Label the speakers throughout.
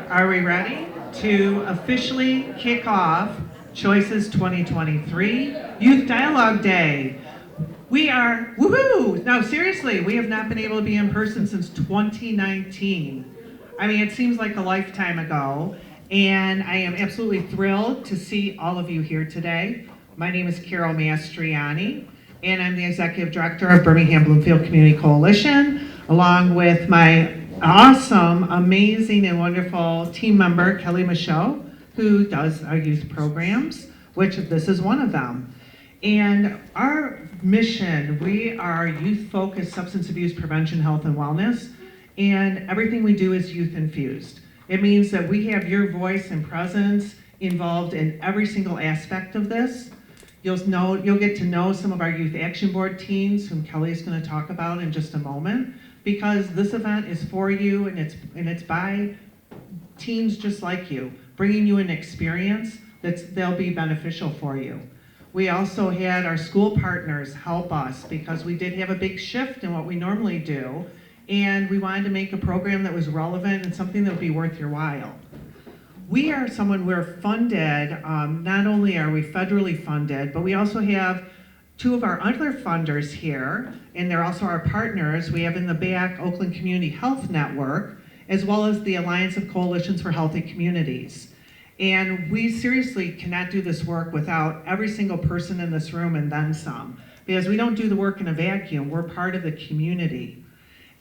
Speaker 1: Are we ready to officially kick off Choices 2023 Youth Dialogue Day? We are, woohoo! No, seriously, we have not been able to be in person since 2019. I mean, it seems like a lifetime ago, and I am absolutely thrilled to see all of you here today. My name is Carol Mastriani, and I'm the Executive Director of Birmingham Bloomfield Community Coalition, along with my awesome, amazing, and wonderful team member, Kelly Michaud, who does our youth programs, which this is one of them. And our mission, we are youth-focused substance abuse prevention, health, and wellness, and everything we do is youth-infused. It means that we have your voice and presence involved in every single aspect of this. You'll get to know some of our Youth Action Board teams, whom Kelly's going to talk about in just a moment, because this event is for you, and it's by teens just like you, bringing you an experience they'll be beneficial for you. We also had our school partners help us because we did have a big shift in what we normally do, and we wanted to make a program that was relevant and something that would be worth your while. We're funded, not only are we federally funded, but we also have two of our other funders here, and they're also our partners. We have in the back Oakland Community Health Network, as well as the Alliance of Coalitions for Healthy Communities. And we seriously cannot do this work without every single person in this room and then some, because we don't do the work in a vacuum. We're part of the community.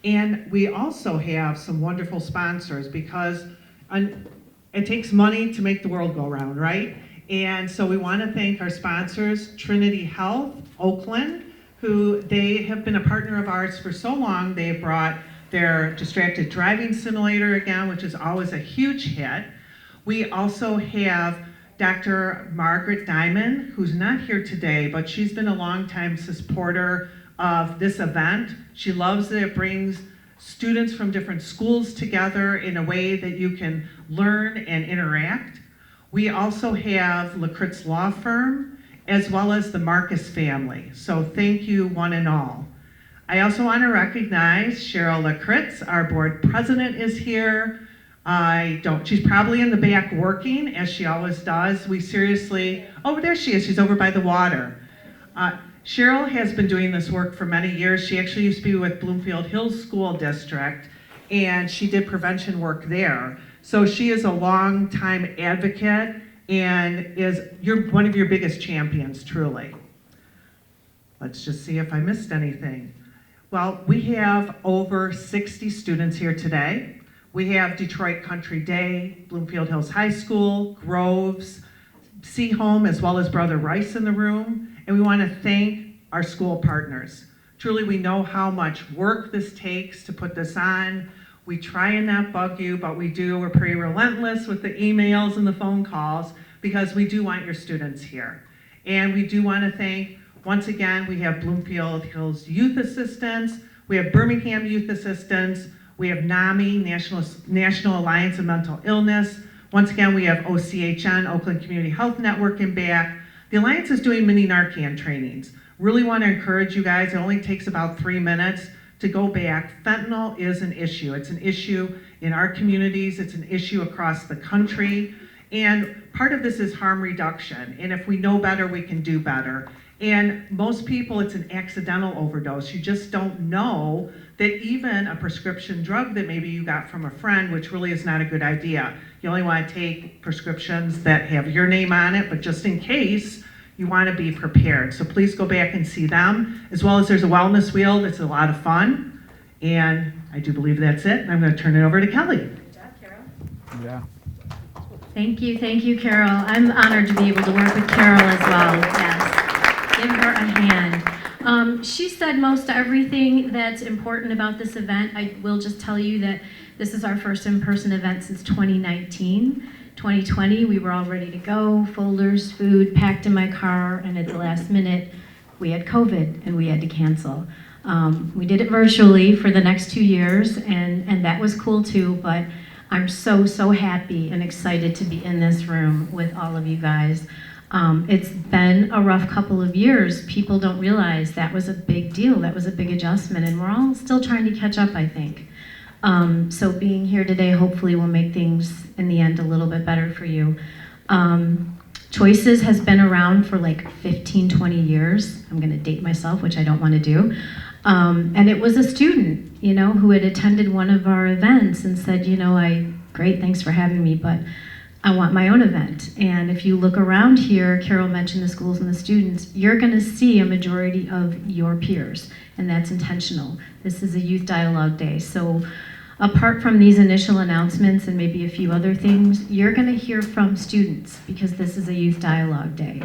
Speaker 1: And we also have some wonderful sponsors, because it takes money to make the world go round, right? And so we want to thank our sponsors, Trinity Health, Oakland, who they have been a partner of ours for so long. They've brought their distracted driving simulator again, which is always a huge hit. We also have Dr. Margaret Diamond, who's not here today, but she's been a longtime supporter of this event. She loves that it brings students from different schools together in a way that you can learn and interact. We also have Lakritz Law Firm, as well as the Marcus family. So thank you, one and all. I also want to recognize Cheryl Lakritz, our board president, is here. She's probably in the back working, as she always does. Oh, there she is, she's over by the water. Cheryl has been doing this work for many years. She actually used to be with Bloomfield Hills School District, and she did prevention work there. So she is a long-time advocate and is one of your biggest champions, truly. Let's just see if I missed anything. Well, we have over 60 students here today. We have Detroit Country Day, Bloomfield Hills High School, Groves, Seaholm, as well as Brother Rice in the room. And we want to thank our school partners. Truly, we know how much work this takes to put this on. We try and not bug you, but we're pretty relentless with the emails and the phone calls, because we do want your students here. And we do want to thank, once again, we have Bloomfield Hills Youth Assistance, we have Birmingham Youth Assistance, we have NAMI, National Alliance of Mental Illness. Once again, we have OCHN, Oakland Community Health Network, in back. The Alliance is doing mini Narcan trainings. Really want to encourage you guys, it only takes about 3 minutes to go back. Fentanyl is an issue. It's an issue in our communities, it's an issue across the country, and part of this is harm reduction. And if we know better, we can do better. And most people, it's an accidental overdose. You just don't know that even a prescription drug that maybe you got from a friend, which really is not a good idea. You only want to take prescriptions that have your name on it, but just in case, you want to be prepared. So please go back and see them, as well as there's a wellness wheel that's a lot of fun. And I do believe that's it. And I'm going to turn it over to Kelly.
Speaker 2: Good job, Carol.
Speaker 3: Yeah.
Speaker 2: Thank you, Carol. I'm honored to be able to work with Carol as well. Yes, give her a hand. She said most everything that's important about this event. I will just tell you that this is our first in-person event since 2019. 2020, we were all ready to go, folders, food, packed in my car, and at the last minute, we had COVID and we had to cancel. We did it virtually for the next 2 years, and that was cool too, but I'm so happy and excited to be in this room with all of you guys. It's been a rough couple of years. People don't realize that was a big deal, that was a big adjustment, and we're all still trying to catch up, I think. So being here today hopefully will make things in the end a little bit better for you. Choices has been around for like 15, 20 years. I'm gonna date myself, which I don't wanna do. And it was a student, who had attended one of our events and said, great, thanks for having me, but I want my own event. And if you look around here, Carol mentioned the schools and the students, you're gonna see a majority of your peers, and that's intentional. This is a youth dialogue day. So apart from these initial announcements and maybe a few other things, you're gonna hear from students because this is a youth dialogue day.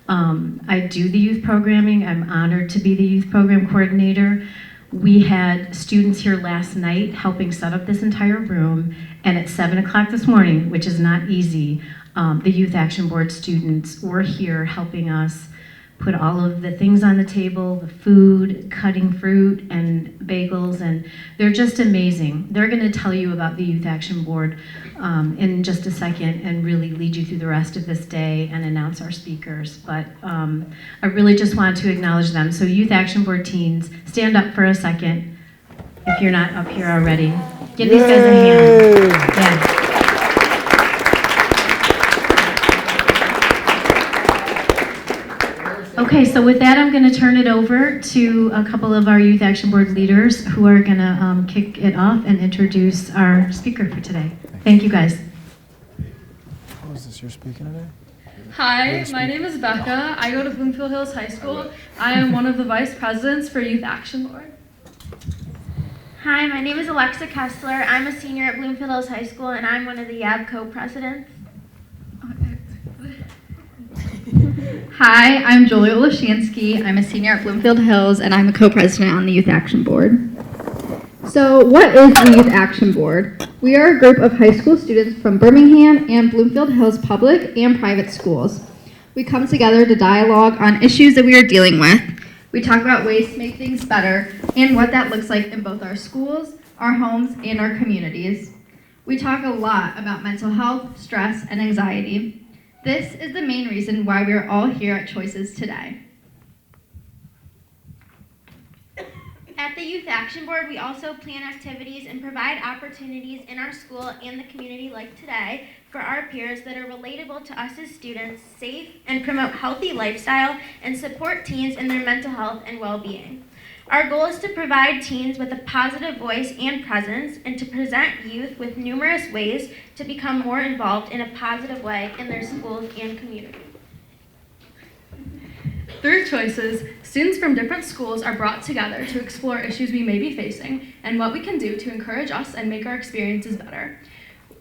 Speaker 2: I do the youth programming. I'm honored to be the youth program coordinator. We had students here last night helping set up this entire room, and at 7 o'clock this morning, which is not easy, the Youth Action Board students were here helping us put all of the things on the table, the food, cutting fruit and bagels, and they're just amazing. They're gonna tell you about the Youth Action Board in just a second and really lead you through the rest of this day and announce our speakers. But I really just want to acknowledge them. So Youth Action Board teens, stand up for a second if you're not up here already. Give these guys a hand. Yeah. Okay, so with that, I'm going to turn it over to a couple of our Youth Action Board leaders who are going to kick it off and introduce our speaker for today. Thank you, guys.
Speaker 3: Oh, is this your speaking today?
Speaker 4: Hi, my name is Becca. I go to Bloomfield Hills High School. I am one of the vice presidents for Youth Action Board.
Speaker 5: Hi, my name is Alexa Kessler. I'm a senior at Bloomfield Hills High School, and I'm one of the YAB co-presidents.
Speaker 6: Hi, I'm Julia Olashansky. I'm a senior at Bloomfield Hills, and I'm a co-president on the Youth Action Board. So what is the Youth Action Board? We are a group of high school students from Birmingham and Bloomfield Hills public and private schools. We come together to dialogue on issues that we are dealing with. We talk about ways to make things better and what that looks like in both our schools, our homes, and our communities. We talk a lot about mental health, stress, and anxiety. This is the main reason why we are all here at Choices today.
Speaker 5: At the Youth Action Board, we also plan activities and provide opportunities in our school and the community like today for our peers that are relatable to us as students, safe, and promote healthy lifestyle and support teens in their mental health and well-being. Our goal is to provide teens with a positive voice and presence and to present youth with numerous ways to become more involved in a positive way in their schools and community.
Speaker 4: Through Choices, students from different schools are brought together to explore issues we may be facing and what we can do to encourage us and make our experiences better.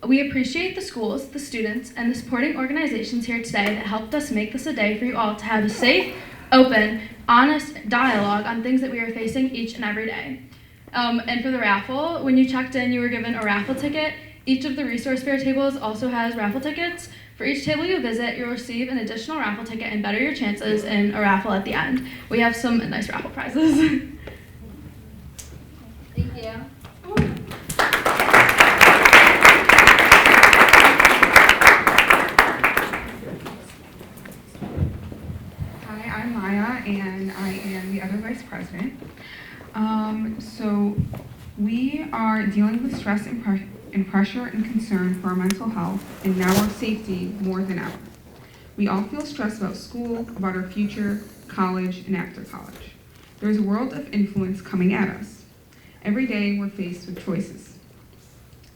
Speaker 4: We appreciate the schools, the students, and the supporting organizations here today that helped us make this a day for you all to have a safe, open, honest dialogue on things that we are facing each and every day. And for the raffle, when you checked in, you were given a raffle ticket. Each of the resource fair tables also has raffle tickets. For each table you visit, you'll receive an additional raffle ticket and better your chances in a raffle at the end. We have some nice raffle prizes.
Speaker 6: Thank you.
Speaker 7: Hi, I'm Maya, and I am the other vice president. So we are dealing with stress and pressure and concern for our mental health and now our safety more than ever. We all feel stressed about school, about our future, college, and after college. There is a world of influence coming at us. Every day we're faced with choices.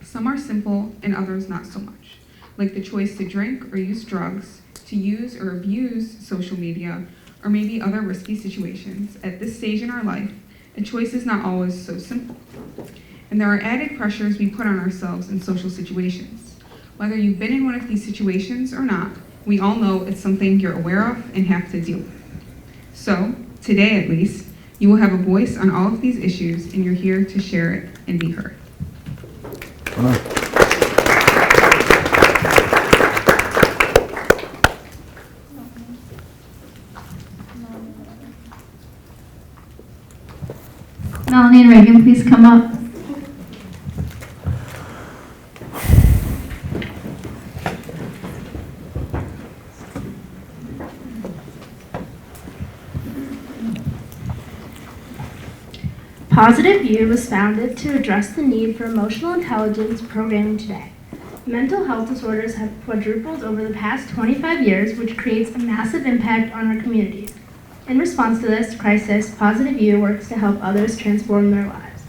Speaker 7: Some are simple and others not so much, like the choice to drink or use drugs, to use or abuse social media, or maybe other risky situations. At this stage in our life, a choice is not always so simple. And there are added pressures we put on ourselves in social situations. Whether you've been in one of these situations or not, we all know it's something you're aware of and have to deal with. So, today at least, you will have a voice on all of these issues and you're here to share it and be heard.
Speaker 6: Melanie and Reagan, please come up.
Speaker 8: Positive View was founded to address the need for emotional intelligence programming today. Mental health disorders have quadrupled over the past 25 years, which creates a massive impact on our communities. In response to this crisis, Positive View works to help others transform their lives.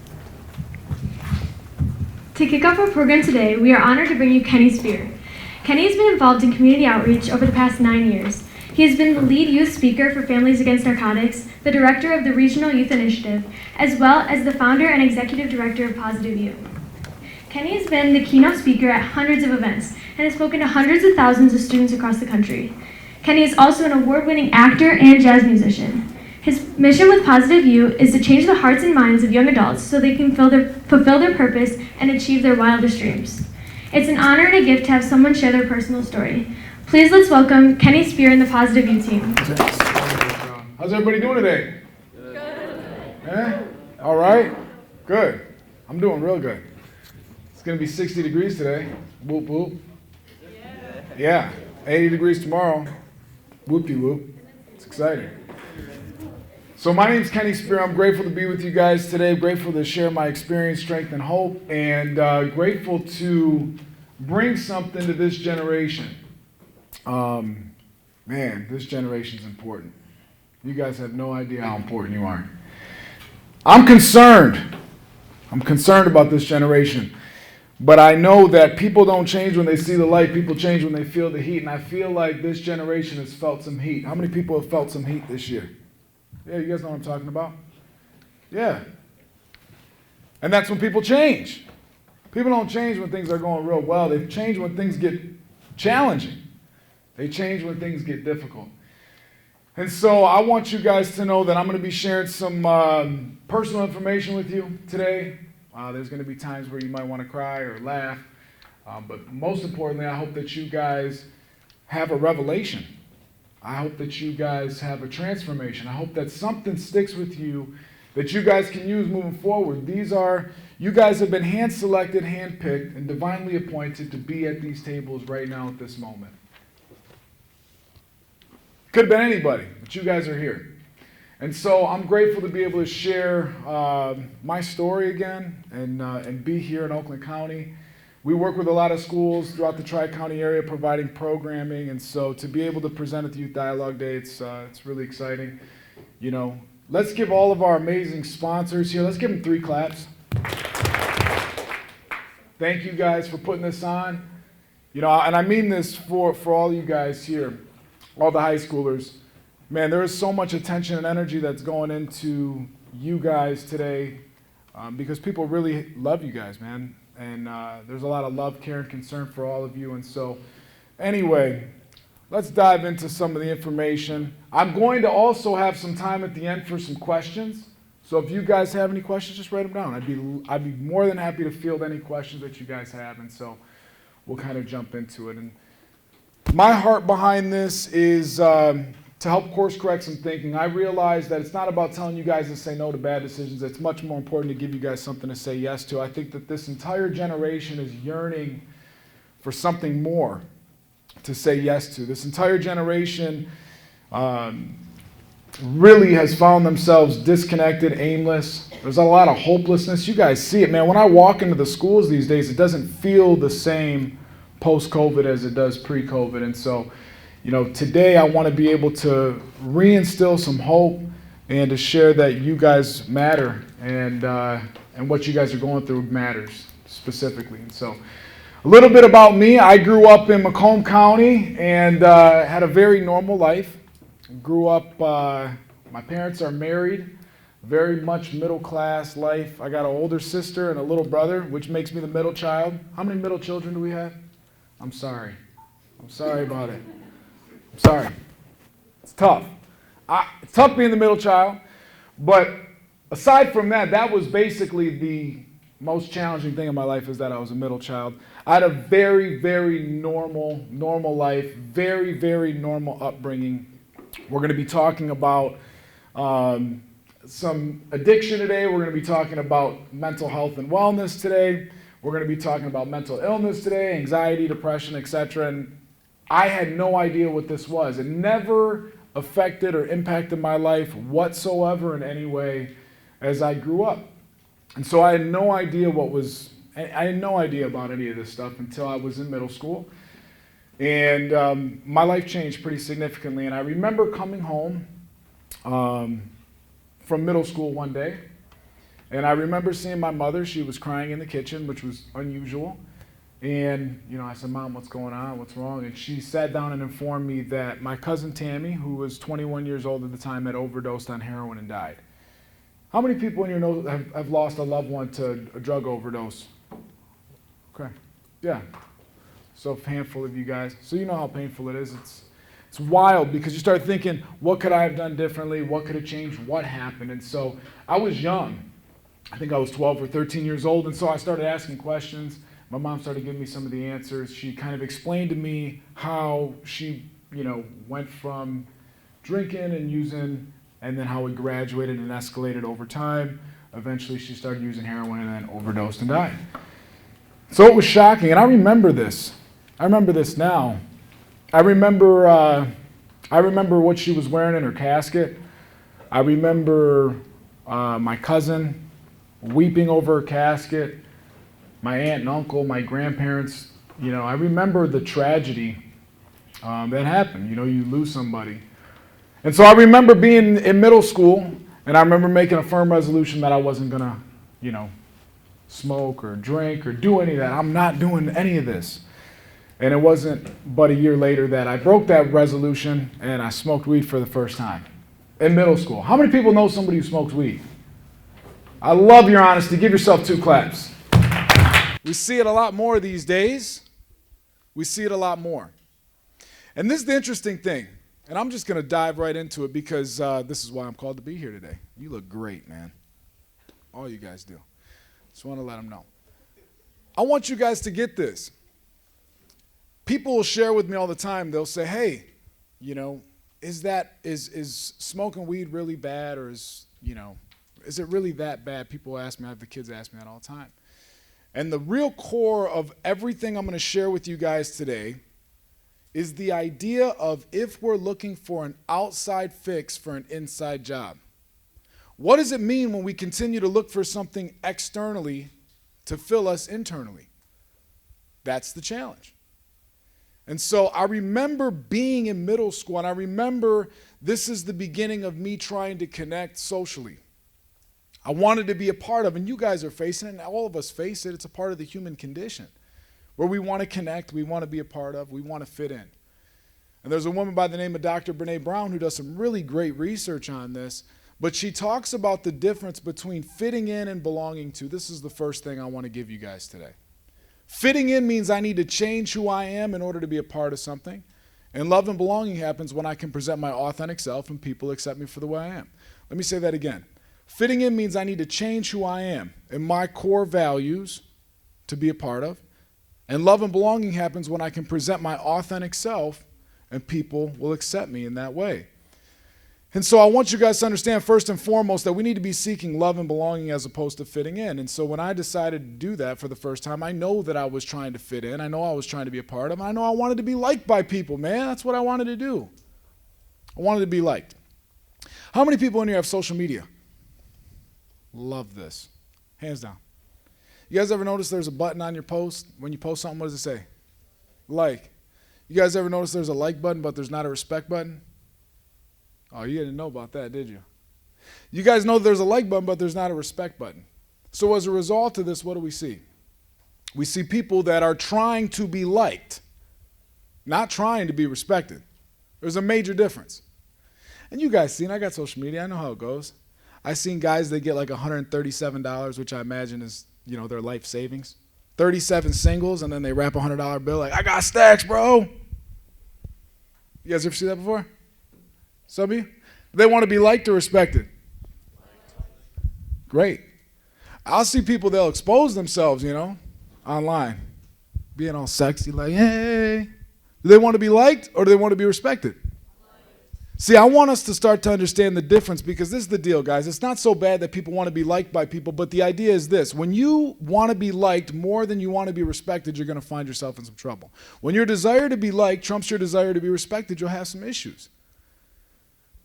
Speaker 4: To kick off our program today, we are honored to bring you Kenny Spear. Kenny has been involved in community outreach over the past 9 years. He has been the lead youth speaker for Families Against Narcotics, the director of the Regional Youth Initiative, as well as the founder and executive director of Positive View. Kenny has been the keynote speaker at hundreds of events and has spoken to hundreds of thousands of students across the country. Kenny is also an award-winning actor and jazz musician. His mission with Positive View is to change the hearts and minds of young adults so they can fulfill their purpose and achieve their wildest dreams. It's an honor and a gift to have someone share their personal story. Please let's welcome Kenny Spear and the Positive View team.
Speaker 9: How's everybody doing today? Good. Yeah? All right? Good. I'm doing real good. It's going to be 60 degrees today. Whoop, whoop. Yeah. 80 degrees tomorrow. Whoop-de-whoop. It's exciting. So my name's Kenny Spear. I'm grateful to be with you guys today. Grateful to share my experience, strength, and hope. And grateful to bring something to this generation. Man, this generation's important. You guys have no idea how important you are. I'm concerned. I'm concerned about this generation. But I know that people don't change when they see the light. People change when they feel the heat. And I feel like this generation has felt some heat. How many people have felt some heat this year? Yeah, you guys know what I'm talking about? Yeah. And that's when people change. People don't change when things are going real well. They change when things get challenging. They change when things get difficult. And so I want you guys to know that I'm going to be sharing some personal information with you today. There's going to be times where you might want to cry or laugh. But most importantly, I hope that you guys have a revelation. I hope that you guys have a transformation. I hope that something sticks with you that you guys can use moving forward. You guys have been hand-selected, hand-picked, and divinely appointed to be at these tables right now at this moment. Could have been anybody, but you guys are here. And so I'm grateful to be able to share my story again and be here in Oakland County. We work with a lot of schools throughout the Tri-County area providing programming, and so to be able to present at the Youth Dialogue Day, it's really exciting. You know, let's give all of our amazing sponsors here, let's give them 3 claps. Thank you guys for putting this on. You know, and I mean this for all you guys here, all the high schoolers. Man, there is so much attention and energy that's going into you guys today because people really love you guys, man. And there's a lot of love, care, and concern for all of you. And so, anyway, let's dive into some of the information. I'm going to also have some time at the end for some questions. So if you guys have any questions, just write them down. I'd be more than happy to field any questions that you guys have. And so we'll kind of jump into it. And my heart behind this is to help course correct some thinking. I realize that it's not about telling you guys to say no to bad decisions. It's much more important to give you guys something to say yes to. I think that this entire generation is yearning for something more to say yes to. This entire generation really has found themselves disconnected, aimless. There's a lot of hopelessness. You guys see it, man. When I walk into the schools these days, it doesn't feel the same post-COVID as it does pre-COVID. And so, you know, today I want to be able to reinstill some hope and to share that you guys matter and what you guys are going through matters specifically. And so a little bit about me. I grew up in Macomb County and had a very normal life. Grew up, my parents are married, very much middle class life. I got an older sister and a little brother, which makes me the middle child. How many middle children do we have? I'm sorry. I'm sorry about it. I'm sorry. It's tough. It's tough being the middle child, but aside from that, that was basically the most challenging thing in my life is that I was a middle child. I had a very, very normal life, very, very normal upbringing. We're going to be talking about some addiction today. We're going to be talking about mental health and wellness today. We're going to be talking about mental illness today, anxiety, depression, etc. And I had no idea what this was. It never affected or impacted my life whatsoever in any way as I grew up. And so I had no idea I had no idea about any of this stuff until I was in middle school. And my life changed pretty significantly. And I remember coming home from middle school one day. And I remember seeing my mother. She was crying in the kitchen, which was unusual. And, I said, Mom, what's going on? What's wrong? And she sat down and informed me that my cousin Tammy, who was 21 years old at the time, had overdosed on heroin and died. How many people in your know have lost a loved one to a drug overdose? Okay. Yeah. So a handful of you guys. So you know how painful it is. It's wild because you start thinking, what could I have done differently? What could have changed? What happened? And so I was young. I think I was 12 or 13 years old. And so I started asking questions. My mom started giving me some of the answers. She kind of explained to me how she, went from drinking and using, and then how it graduated and escalated over time. Eventually she started using heroin and then overdosed and died. So it was shocking, and I remember this. I remember this now. I remember what she was wearing in her casket. I remember my cousin weeping over her casket, my aunt and uncle, my grandparents. I remember the tragedy that happened. You lose somebody. And so I remember being in middle school, and I remember making a firm resolution that I wasn't going to, smoke or drink or do any of that. I'm not doing any of this. And it wasn't but a year later that I broke that resolution and I smoked weed for the first time in middle school. How many people know somebody who smokes weed? I love your honesty. Give yourself 2 claps. We see it a lot more these days. We see it a lot more. And this is the interesting thing. And I'm just going to dive right into it because this is why I'm called to be here today. You look great, man. All you guys do. Just want to let them know. I want you guys to get this. People will share with me all the time. They'll say, hey, is smoking weed really bad, or is it really that bad? People ask me, I have the kids ask me that all the time. And the real core of everything I'm going to share with you guys today is the idea of if we're looking for an outside fix for an inside job. What does it mean when we continue to look for something externally to fill us internally? That's the challenge. And so I remember being in middle school, and I remember this is the beginning of me trying to connect socially. I wanted to be a part of, and you guys are facing it, and all of us face it. It's a part of the human condition where we want to connect, we want to be a part of, we want to fit in. And there's a woman by the name of Dr. Brene Brown who does some really great research on this, but she talks about the difference between fitting in and belonging to. This is the first thing I want to give you guys today. Fitting in means I need to change who I am in order to be a part of something. And love and belonging happens when I can present my authentic self and people accept me for the way I am. Let me say that again. Fitting in means I need to change who I am and my core values to be a part of. And love and belonging happens when I can present my authentic self and people will accept me in that way. And so I want you guys to understand first and foremost that we need to be seeking love and belonging as opposed to fitting in. And so when I decided to do that for the first time, I know that I was trying to fit in. I know I was trying to be a part of. I know I wanted to be liked by people, man. That's what I wanted to do. I wanted to be liked. How many people in here have social media? Love this. Hands down. You guys ever notice there's a button on your post? When you post something, what does it say? Like. You guys ever notice there's a like button, but there's not a respect button? Oh, you didn't know about that, did you? You guys know there's a like button, but there's not a respect button. So as a result of this, what do we see? We see people that are trying to be liked, not trying to be respected. There's a major difference. And you guys seen, I got social media, I know how it goes. I seen guys that get like $137, which I imagine is, their life savings. 37 singles, and then they wrap a $100 bill like, I got stacks, bro. You guys ever see that before? Some of you? They want to be liked or respected? Great. I'll see people, they'll expose themselves, online. Being all sexy, like, hey. Do they want to be liked or do they want to be respected? See, I want us to start to understand the difference because this is the deal, guys. It's not so bad that people want to be liked by people, but the idea is this. When you want to be liked more than you want to be respected, you're going to find yourself in some trouble. When your desire to be liked trumps your desire to be respected, you'll have some issues.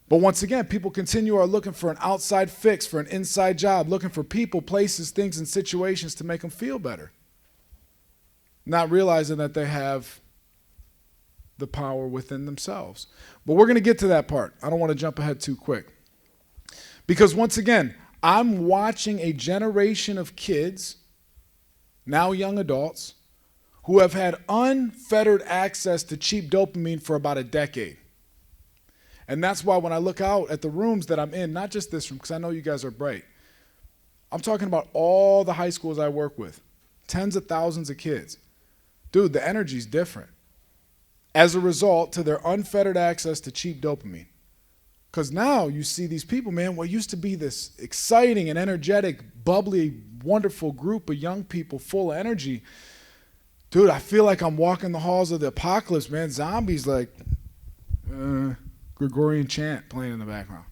Speaker 9: But once again, people continue are looking for an outside fix, for an inside job, looking for people, places, things, and situations to make them feel better. Not realizing that they have the power within themselves. But we're going to get to that part. I don't want to jump ahead too quick. Because once again, I'm watching a generation of kids, now young adults, who have had unfettered access to cheap dopamine for about a decade. And that's why when I look out at the rooms that I'm in, not just this room, because I know you guys are bright, I'm talking about all the high schools I work with, tens of thousands of kids. Dude, the energy's different. As a result to their unfettered access to cheap dopamine. Because now you see these people, man, what used to be this exciting and energetic, bubbly, wonderful group of young people full of energy. Dude, I feel like I'm walking the halls of the apocalypse, man. Zombies like Gregorian chant playing in the background.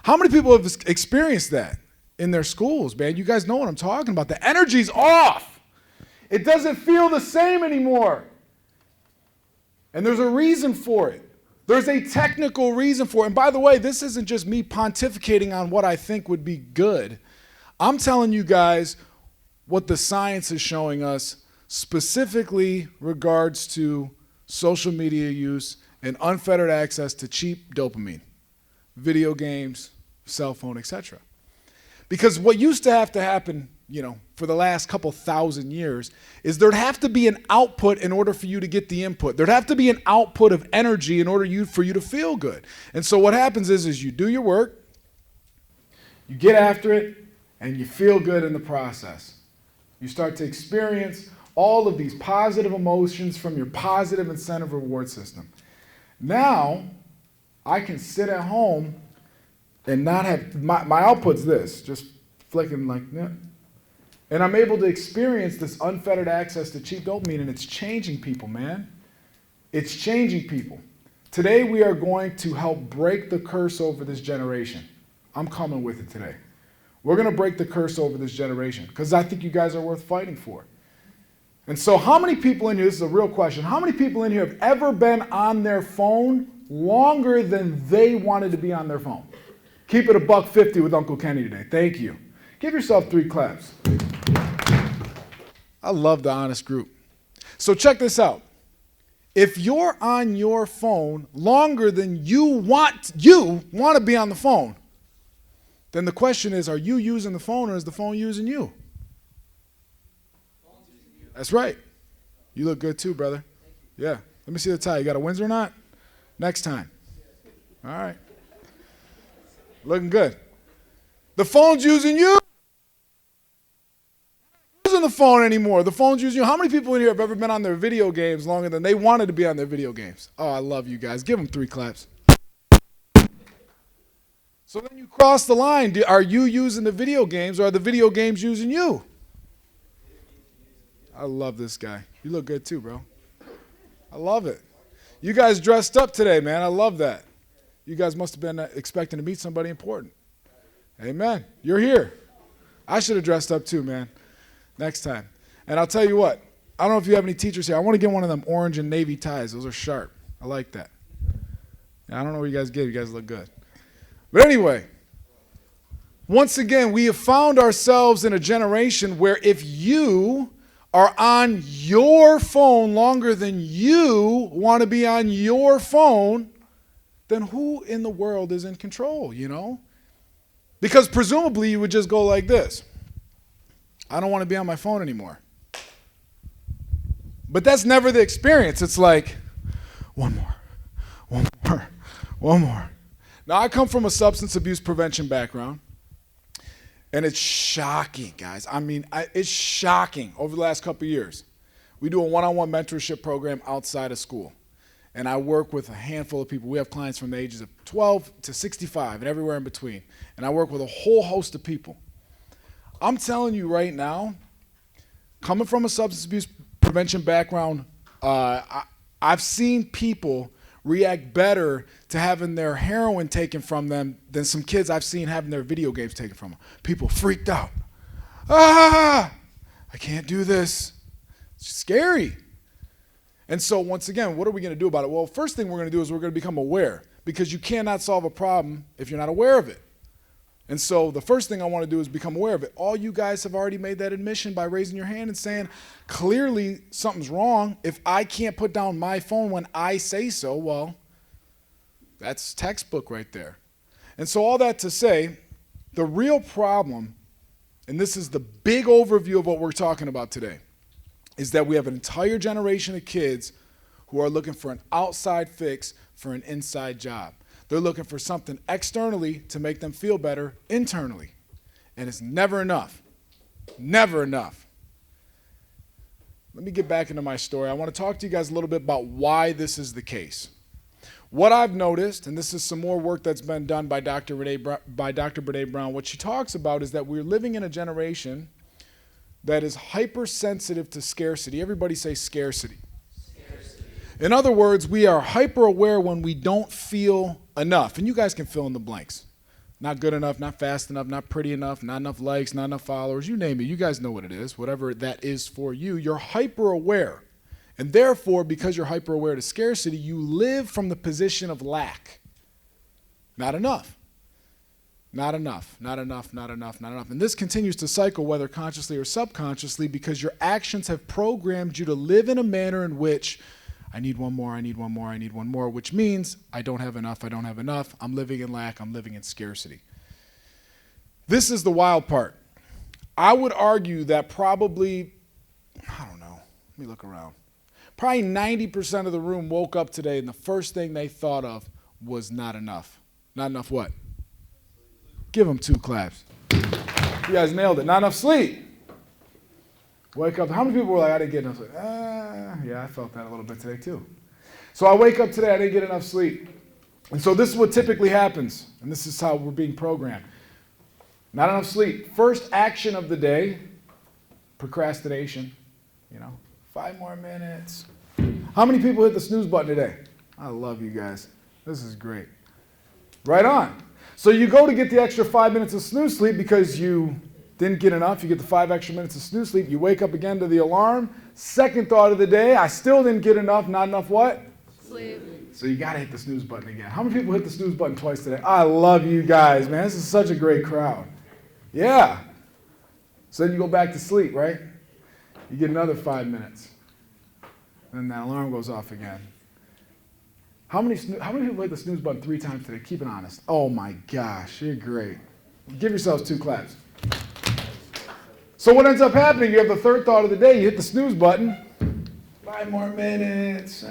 Speaker 9: How many people have experienced that in their schools, man? You guys know what I'm talking about. The energy's off. It doesn't feel the same anymore. And there's a reason for it. There's a technical reason for it. And by the way, this isn't just me pontificating on what I think would be good. I'm telling you guys what the science is showing us, specifically regards to social media use and unfettered access to cheap dopamine, video games, cell phone, etc. Because what used to have to happen, for the last couple thousand years, is there'd have to be an output in order for you to get the input. There'd have to be an output of energy in order for you to feel good. And so what happens is you do your work, you get after it, and you feel good in the process. You start to experience all of these positive emotions from your positive incentive reward system. Now, I can sit at home and not have, my output's this, just flicking like that. And I'm able to experience this unfettered access to cheap dopamine, and it's changing people, man. It's changing people. Today, we are going to help break the curse over this generation. I'm coming with it today. We're going to break the curse over this generation because I think you guys are worth fighting for. And so how many people in here, this is a real question, how many people in here have ever been on their phone longer than they wanted to be on their phone? Keep it $1.50 with Uncle Kenny today. Thank you. Give yourself 3 claps. I love the honest group. So check this out. If you're on your phone longer than you want to be on the phone, then the question is, are you using the phone or is the phone using you? That's right. You look good too, brother. Yeah. Let me see the tie. You got a Windsor or not? Next time. All right. Looking good. The phone's using you. Using the phone anymore. The phone's using you. How many people in here have ever been on their video games longer than they wanted to be on their video games? Oh, I love you guys. Give them 3 claps. So then you cross the line. Are you using the video games or are the video games using you? I love this guy. You look good too, bro. I love it. You guys dressed up today, man. I love that. You guys must have been expecting to meet somebody important. Amen. You're here. I should have dressed up too, man. Next time. And I'll tell you what. I don't know if you have any teachers here. I want to get one of them orange and navy ties. Those are sharp. I like that. I don't know what you guys get. You guys look good. But anyway, once again, we have found ourselves in a generation where if you are on your phone longer than you want to be on your phone, then who in the world is in control, Because presumably you would just go like this. I don't want to be on my phone anymore. But that's never the experience. It's like, one more. Now, I come from a substance abuse prevention background. And it's shocking, guys. It's shocking over the last couple of years. We do a one-on-one mentorship program outside of school. And I work with a handful of people. We have clients from the ages of 12 to 65 and everywhere in between. And I work with a whole host of people. I'm telling you right now, coming from a substance abuse prevention background, I've seen people react better to having their heroin taken from them than some kids I've seen having their video games taken from them. People freaked out. I can't do this. It's scary. And so once again, what are we going to do about it? Well, first thing we're going to do is we're going to become aware. because you cannot solve a problem if you're not aware of it. And so the first thing I want to do is become aware of it. All you guys have already made that admission by raising your hand and saying, clearly something's wrong. If I can't put down my phone when I say so, well, that's textbook right there. And so all that to say, the real problem, and this is the big overview of what we're talking about today, is that we have an entire generation of kids who are looking for an outside fix for an inside job. They're looking for something externally to make them feel better internally. And it's never enough. Never enough. Let me get back into my story. I want to talk to you guys a little bit about why this is the case. What I've noticed, and this is some more work that's been done by Dr. Brene Brown, what she talks about is that we're living in a generation that is hypersensitive to scarcity. Everybody say scarcity. In other words, we are hyper aware when we don't feel enough. And you guys can fill in the blanks. Not good enough, not fast enough, not pretty enough, not enough likes, not enough followers. You name it. You guys know what it is. Whatever that is for you, you're hyper aware. And therefore, because you're hyper aware to scarcity, you live from the position of lack. Not enough. Not enough, not enough, not enough, not enough. And this continues to cycle, whether consciously or subconsciously, because your actions have programmed you to live in a manner in which I need one more, I need one more, I need one more, which means I don't have enough, I don't have enough, I'm living in lack, I'm living in scarcity. This is the wild part. I would argue that probably, I don't know, let me look around. Probably 90% of the room woke up today and the first thing they thought of was not enough. Not enough what? Give them 2 claps. You guys nailed it. Not enough sleep. Wake up. How many people were like, I didn't get enough sleep? Yeah, I felt that a little bit today too. So I wake up today, I didn't get enough sleep. And so this is what typically happens. And this is how we're being programmed. Not enough sleep. First action of the day, procrastination. 5 more minutes. How many people hit the snooze button today? I love you guys. This is great. Right on. So you go to get the extra 5 minutes of snooze sleep because you didn't get enough. You get the 5 extra minutes of snooze sleep. You wake up again to the alarm. Second thought of the day, I still didn't get enough. Not enough what?
Speaker 4: Sleep.
Speaker 9: So you got to hit the snooze button again. How many people hit the snooze button twice today? I love you guys, man. This is such a great crowd. Yeah. So then you go back to sleep, right? You get another 5 minutes. Then that alarm goes off again. How many people hit the snooze button 3 times today? Keep it honest. Oh my gosh, you're great. Give yourselves 2 claps. So what ends up happening, you have the third thought of the day, you hit the snooze button, 5 more minutes.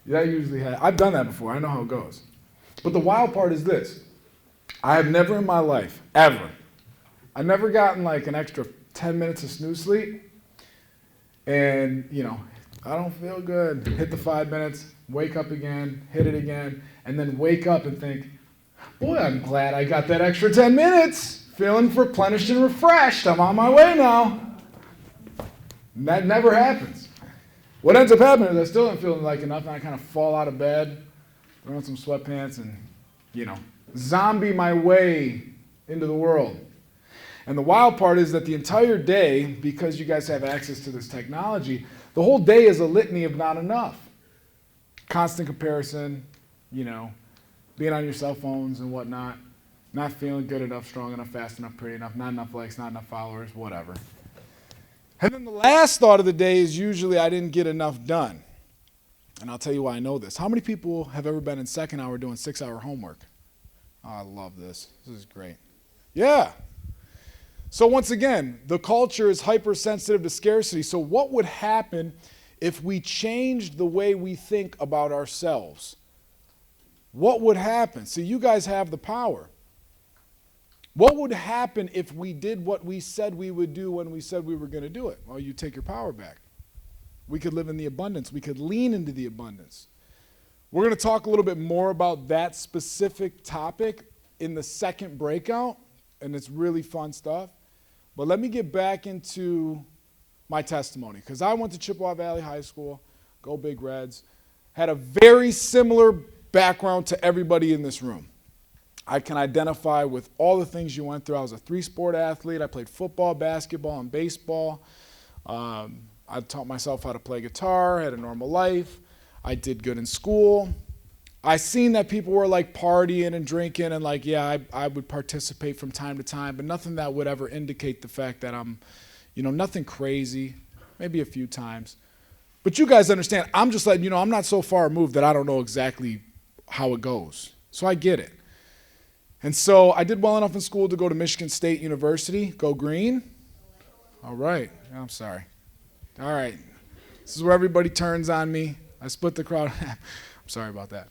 Speaker 9: That usually happens. I've done that before, I know how it goes. But the wild part is this. I have never in my life, ever, I've never gotten like an extra 10 minutes of snooze sleep. And, I don't feel good. Hit the 5 minutes, wake up again, hit it again, and then wake up and think, boy, I'm glad I got that extra 10 minutes. Feeling replenished and refreshed. I'm on my way now. And that never happens. What ends up happening is I still don't feel like enough, and I kind of fall out of bed, throw on some sweatpants, and, zombie my way into the world. And the wild part is that the entire day, because you guys have access to this technology, the whole day is a litany of not enough. Constant comparison, being on your cell phones and whatnot, not feeling good enough, strong enough, fast enough, pretty enough, not enough likes, not enough followers, whatever. And then the last thought of the day is usually I didn't get enough done. And I'll tell you why I know this. How many people have ever been in second hour doing 6-hour homework? Oh, I love this. This is great. Yeah. So once again, the culture is hypersensitive to scarcity. So what would happen if we changed the way we think about ourselves? What would happen? See, you guys have the power. What would happen if we did what we said we would do when we said we were going to do it? Well, you take your power back. We could live in the abundance. We could lean into the abundance. We're going to talk a little bit more about that specific topic in the second breakout, and it's really fun stuff. But let me get back into my testimony, because I went to Chippewa Valley High School, go Big Reds, had a very similar background to everybody in this room. I can identify with all the things you went through. I was a 3-sport athlete. I played football, basketball, and baseball. I taught myself how to play guitar, had a normal life. I did good in school. I seen that people were like partying and drinking and like, yeah, I would participate from time to time, but nothing that would ever indicate the fact that I'm, nothing crazy, maybe a few times. But you guys understand, I'm just letting you know, I'm not so far removed that I don't know exactly how it goes. So I get it. And so I did well enough in school to go to Michigan State University. Go green. All right. I'm sorry. All right. This is where everybody turns on me. I split the crowd. I'm sorry about that.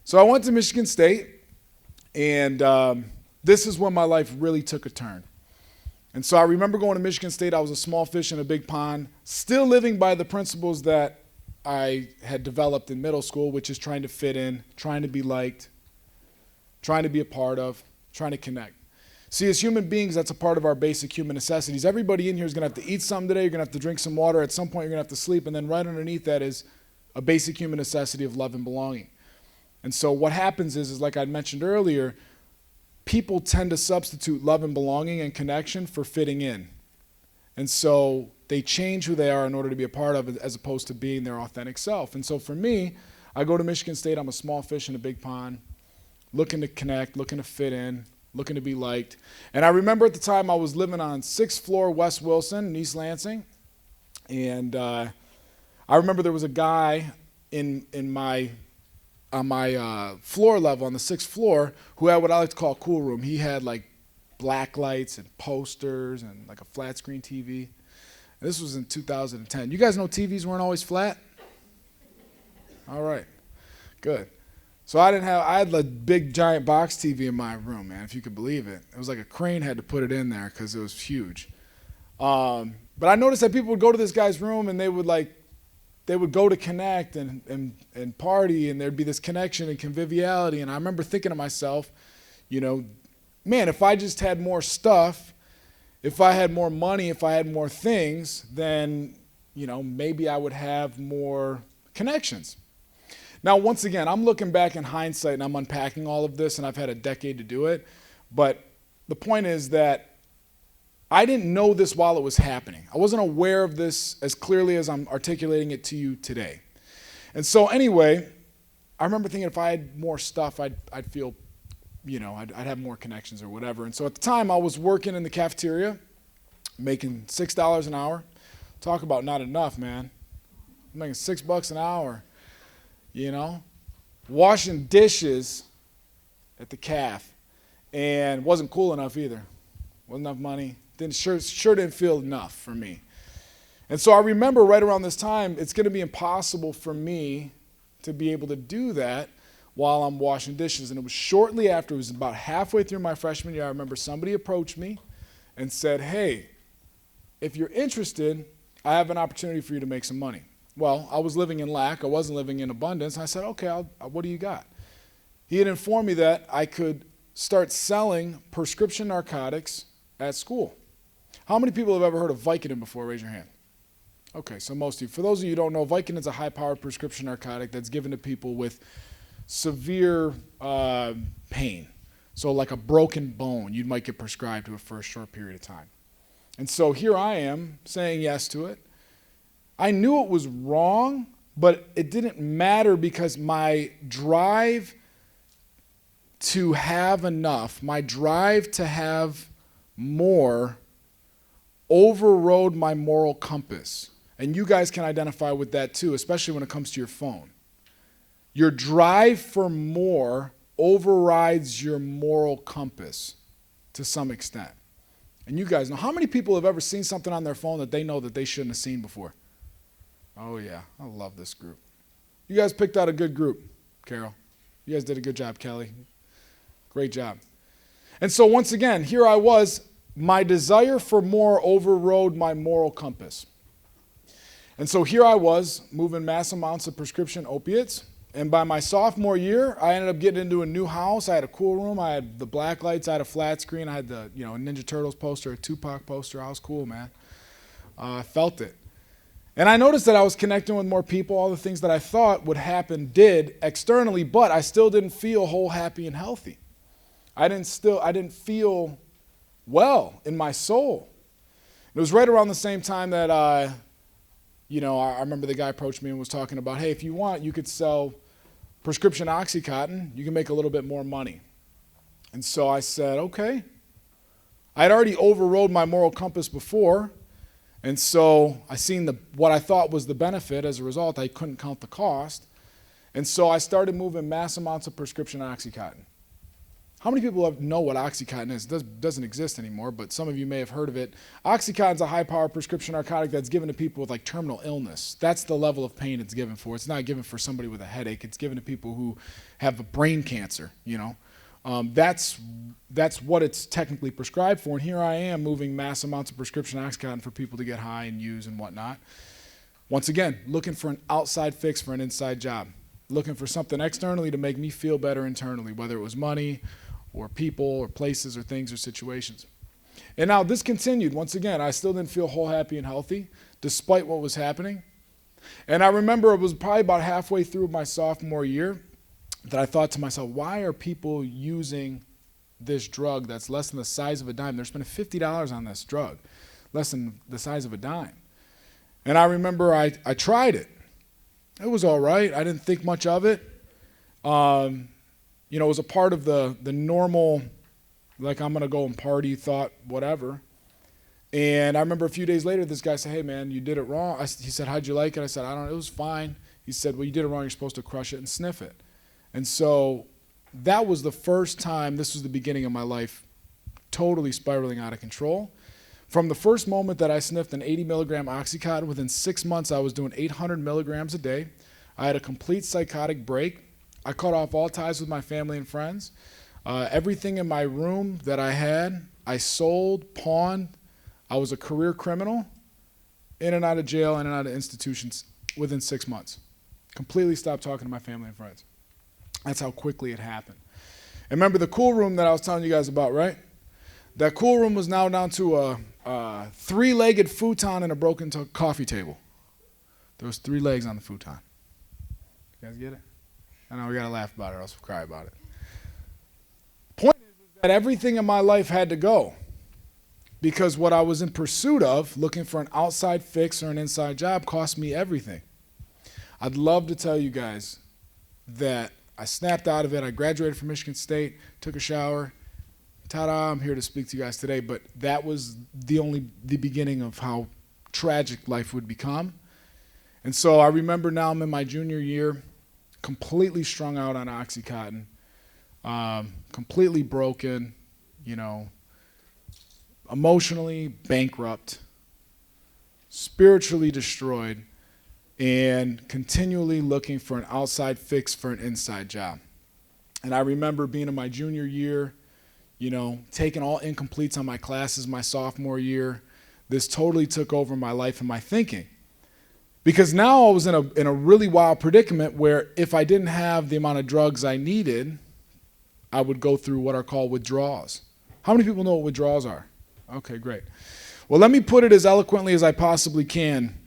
Speaker 9: So I went to Michigan State, and this is when my life really took a turn. And so I remember going to Michigan State. I was a small fish in a big pond, still living by the principles that I had developed in middle school, which is trying to fit in, trying to be liked, trying to be a part of, trying to connect. See, as human beings, that's a part of our basic human necessities. Everybody in here is going to have to eat something today. You're going to have to drink some water. At some point, you're going to have to sleep. And then right underneath that is a basic human necessity of love and belonging. And so what happens is like I mentioned earlier, people tend to substitute love and belonging and connection for fitting in. And so they change who they are in order to be a part of it as opposed to being their authentic self. And so for me, I go to Michigan State. I'm a small fish in a big pond, looking to connect, looking to fit in, looking to be liked. And I remember at the time I was living on 6th floor West Wilson in East Lansing. And I remember there was a guy on my floor level on the 6th floor who had what I like to call a cool room. He had like black lights and posters and like a flat screen TV. And this was in 2010. You guys know TVs weren't always flat? All right, good. So I had a big giant box TV in my room, man, if you could believe it. It was like a crane had to put it in there because it was huge. But I noticed that people would go to this guy's room and they would go to connect and party, and there'd be this connection and conviviality. And I remember thinking to myself, man, if I just had more stuff, if I had more money, if I had more things, then, maybe I would have more connections. Now, once again, I'm looking back in hindsight and I'm unpacking all of this, and I've had a decade to do it. But the point is that I didn't know this while it was happening. I wasn't aware of this as clearly as I'm articulating it to you today. And so anyway, I remember thinking if I had more stuff, I'd feel, I'd have more connections or whatever. And so at the time, I was working in the cafeteria, making $6 an hour. Talk about not enough, man. I'm making $6 an hour, washing dishes at the caf, and wasn't cool enough either. Wasn't enough money. Sure didn't feel enough for me. And so I remember right around this time, it's going to be impossible for me to be able to do that while I'm washing dishes. And it was shortly after, it was about halfway through my freshman year, I remember somebody approached me and said, hey, if you're interested, I have an opportunity for you to make some money. Well, I was living in lack. I wasn't living in abundance. I said, okay, what do you got? He had informed me that I could start selling prescription narcotics at school. How many people have ever heard of Vicodin before? Raise your hand. Okay, so most of you. For those of you who don't know, Vicodin is a high-powered prescription narcotic that's given to people with severe pain. So like a broken bone, you might get prescribed to it for a short period of time. And so here I am saying yes to it. I knew it was wrong, but it didn't matter because my drive to have enough, my drive to have more overrode my moral compass. And you guys can identify with that too, especially when it comes to your phone. Your drive for more overrides your moral compass to some extent. And you guys know, how many people have ever seen something on their phone that they know that they shouldn't have seen before? Oh yeah, I love this group. You guys picked out a good group, Carol. You guys did a good job, Kelly. Great job. And so once again, here I was, my desire for more overrode my moral compass. And so here I was, moving mass amounts of prescription opiates. And by my sophomore year, I ended up getting into a new house. I had a cool room. I had the black lights. I had a flat screen. I had the Ninja Turtles poster, a Tupac poster. I was cool, man. I felt it. And I noticed that I was connecting with more people. All the things that I thought would happen did externally, but I still didn't feel whole, happy, and healthy. I didn't feel well in my soul. It was right around the same time that I remember the guy approached me and was talking about, hey, if you want, you could sell prescription Oxycontin. You can make a little bit more money. And so I said, okay. I'd already overrode my moral compass before, and so I seen what I thought was the benefit. As a result, I couldn't count the cost. And so I started moving mass amounts of prescription Oxycontin. How many people know what Oxycontin is? It doesn't exist anymore, but some of you may have heard of it. Oxycontin is a high-power prescription narcotic that's given to people with like terminal illness. That's the level of pain it's given for. It's not given for somebody with a headache. It's given to people who have a brain cancer, That's what it's technically prescribed for. And here I am moving mass amounts of prescription Oxycontin for people to get high and use and whatnot. Once again, looking for an outside fix for an inside job. Looking for something externally to make me feel better internally, whether it was money or people or places or things or situations. And now this continued. Once again, I still didn't feel whole, happy, and healthy despite what was happening. And I remember it was probably about halfway through my sophomore year that I thought to myself, why are people using this drug that's less than the size of a dime? They're spending $50 on this drug, less than the size of a dime. And I remember I tried it. It was all right. I didn't think much of it. It was a part of the normal, like I'm going to go and party thought, whatever. And I remember a few days later, this guy said, hey, man, you did it wrong. He said, how'd you like it? I said, I don't know. It was fine. He said, well, you did it wrong. You're supposed to crush it and sniff it. And so that was the first time, this was the beginning of my life, totally spiraling out of control. From the first moment that I sniffed an 80 milligram Oxycontin, within 6 months I was doing 800 milligrams a day. I had a complete psychotic break. I cut off all ties with my family and friends. Everything in my room that I had, I sold, pawned. I was a career criminal, in and out of jail, in and out of institutions within 6 months. Completely stopped talking to my family and friends. That's how quickly it happened. And remember the cool room that I was telling you guys about, right? That cool room was now down to a three-legged futon and a broken coffee table. There was 3 legs on the futon. You guys get it? I know we got to laugh about it or else we'll cry about it. Point is that everything in my life had to go because what I was in pursuit of, looking for an outside fix or an inside job, cost me everything. I'd love to tell you guys that I snapped out of it. I graduated from Michigan State, took a shower. Ta-da, I'm here to speak to you guys today, but that was the beginning of how tragic life would become. And so I remember now I'm in my junior year, completely strung out on Oxycontin, completely broken, emotionally bankrupt, spiritually destroyed, and continually looking for an outside fix for an inside job. And I remember being in my junior year, taking all incompletes on my classes my sophomore year. This totally took over my life and my thinking. Because now I was in a really wild predicament where if I didn't have the amount of drugs I needed, I would go through what are called withdrawals. How many people know what withdrawals are? Okay, great. Well, let me put it as eloquently as I possibly can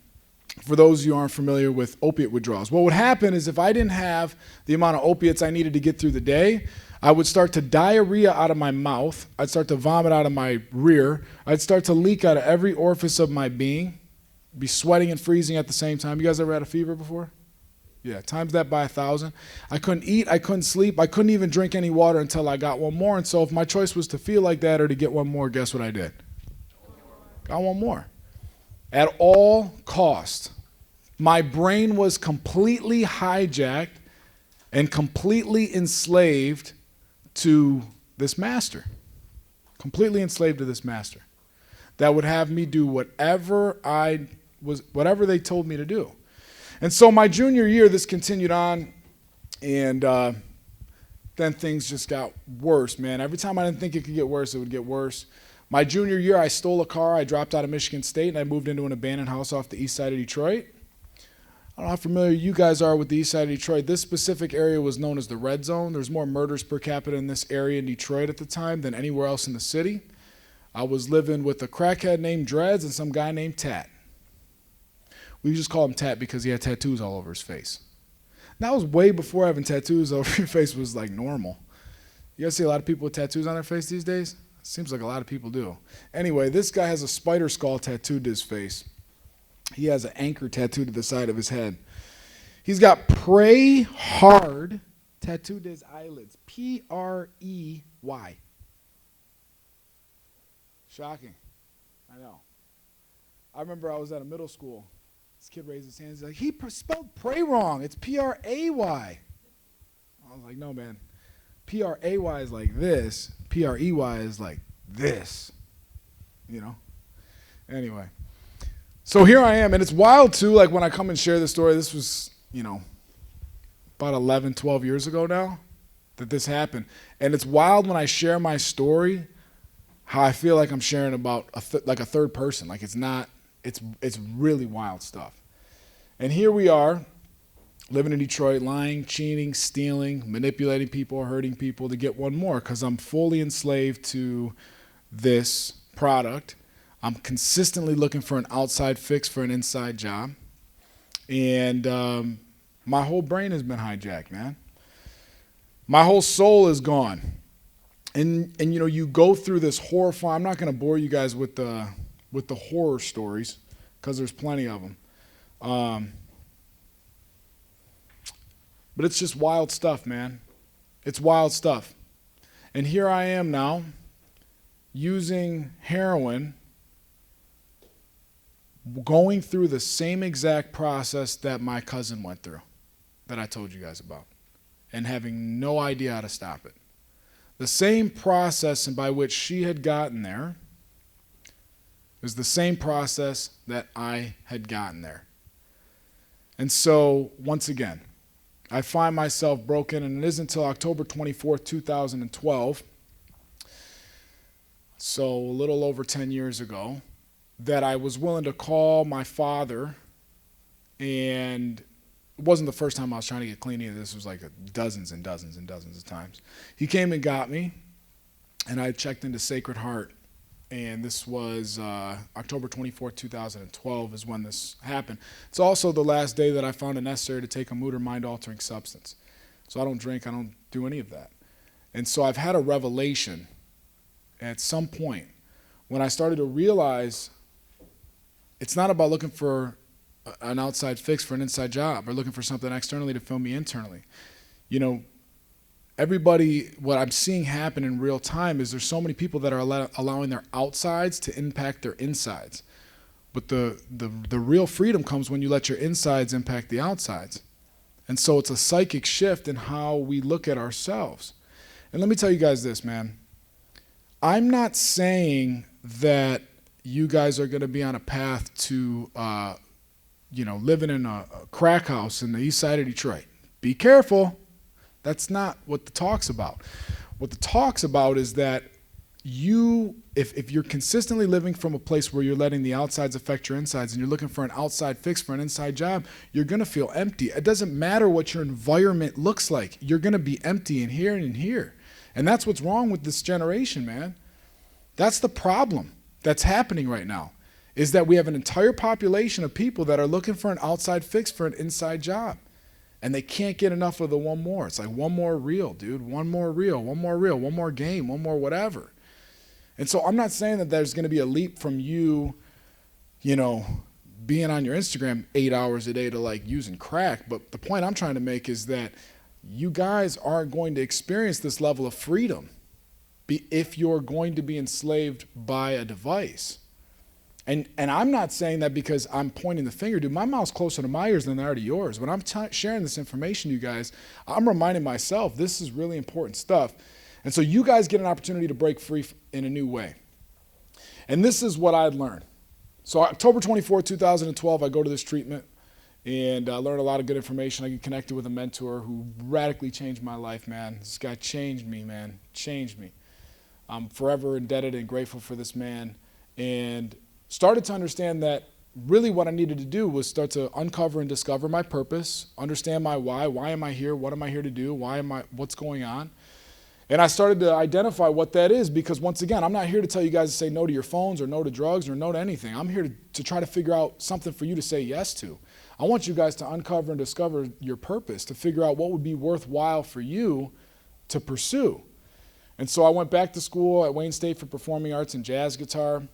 Speaker 9: for those of you who aren't familiar with opiate withdrawals. What would happen is if I didn't have the amount of opiates I needed to get through the day, I would start to diarrhea out of my mouth. I'd start to vomit out of my rear. I'd start to leak out of every orifice of my being, be sweating and freezing at the same time. You guys ever had a fever before? Yeah, times that by 1,000. I couldn't eat, I couldn't sleep, I couldn't even drink any water until I got one more. And so if my choice was to feel like that or to get one more, guess what I did? Got one more. At all cost. My brain was completely hijacked and completely enslaved to this master. Completely enslaved to this master. That would have me do whatever they told me to do. And so my junior year, this continued on, and then things just got worse, man. Every time I didn't think it could get worse, it would get worse. My junior year, I stole a car. I dropped out of Michigan State, and I moved into an abandoned house off the east side of Detroit. I don't know how familiar you guys are with the east side of Detroit. This specific area was known as the Red Zone. There's more murders per capita in this area in Detroit at the time than anywhere else in the city. I was living with a crackhead named Dreads and some guy named Tat. We just call him Tat because he had tattoos all over his face. And that was way before having tattoos over your face was like normal. You guys see a lot of people with tattoos on their face these days? Seems like a lot of people do. Anyway, this guy has a spider skull tattooed to his face. He has an anchor tattooed to the side of his head. He's got "Pray Hard" tattooed to his eyelids. P-R-E-Y. Shocking. I know. I remember I was at a middle school. This kid raised his hand. He's like, he spelled pray wrong. It's P-R-A-Y. I was like, no, man. P-R-A-Y is like this. P-R-E-Y is like this. You know? Anyway. So here I am. And it's wild, too, like when I come and share this story. This was, about 11, 12 years ago now that this happened. And it's wild when I share my story how I feel like I'm sharing about like a third person. Like it's really wild stuff. And here we are, living in Detroit, lying, cheating, stealing, manipulating people, hurting people to get one more because I'm fully enslaved to this product. I'm consistently looking for an outside fix for an inside job. And my whole brain has been hijacked, man. My whole soul is gone. And you go through this horrifying. I'm not going to bore you guys with the horror stories because there's plenty of them. But it's just wild stuff, man. It's wild stuff. And here I am now using heroin, going through the same exact process that my cousin went through that I told you guys about, and having no idea how to stop it. The same process by which she had gotten there was the same process that I had gotten there. And so, once again, I find myself broken, and it isn't until October 24th, 2012, so a little over 10 years ago, that I was willing to call my father, and it wasn't the first time I was trying to get clean either. This was like dozens and dozens and dozens of times. He came and got me, and I checked into Sacred Heart, and this was October 24th, 2012 is when this happened. It's also the last day that I found it necessary to take a mood or mind-altering substance. So I don't drink, I don't do any of that. And so I've had a revelation at some point when I started to realize it's not about looking for an outside fix for an inside job or looking for something externally to fill me internally. Everybody, what I'm seeing happen in real time is there's so many people that are allowing their outsides to impact their insides. But the real freedom comes when you let your insides impact the outsides. And so it's a psychic shift in how we look at ourselves. And let me tell you guys this, man. I'm not saying that you guys are going to be on a path to living in a crack house in the east side of Detroit. Be careful. That's not what the talk's about. What the talk's about is that if you're consistently living from a place where you're letting the outsides affect your insides and you're looking for an outside fix for an inside job, you're going to feel empty. It doesn't matter what your environment looks like. You're going to be empty in here and in here. And that's what's wrong with this generation, man. That's the problem that's happening right now, is that we have an entire population of people that are looking for an outside fix for an inside job. And they can't get enough of the one more. It's like one more reel, dude. One more reel, one more reel, one more game, one more whatever. And so I'm not saying that there's going to be a leap from you, being on your Instagram 8 hours a day to like using crack. But the point I'm trying to make is that you guys aren't going to experience this level of freedom if you're going to be enslaved by a device. And I'm not saying that because I'm pointing the finger, dude. My mouth's closer to my ears than they are to yours. When I'm sharing this information to you guys, I'm reminding myself this is really important stuff. And so you guys get an opportunity to break free in a new way. And this is what I'd learned. So October 24, 2012, I go to this treatment, and I learned a lot of good information. I get connected with a mentor who radically changed my life, man. This guy changed me, man. Changed me. I'm forever indebted and grateful for this man. And started to understand that really what I needed to do was start to uncover and discover my purpose, understand my why. Why am I here? What am I here to do? What's going on? And I started to identify what that is because, once again, I'm not here to tell you guys to say no to your phones or no to drugs or no to anything. I'm here to try to figure out something for you to say yes to. I want you guys to uncover and discover your purpose, to figure out what would be worthwhile for you to pursue. And so I went back to school at Wayne State for performing arts and jazz guitar.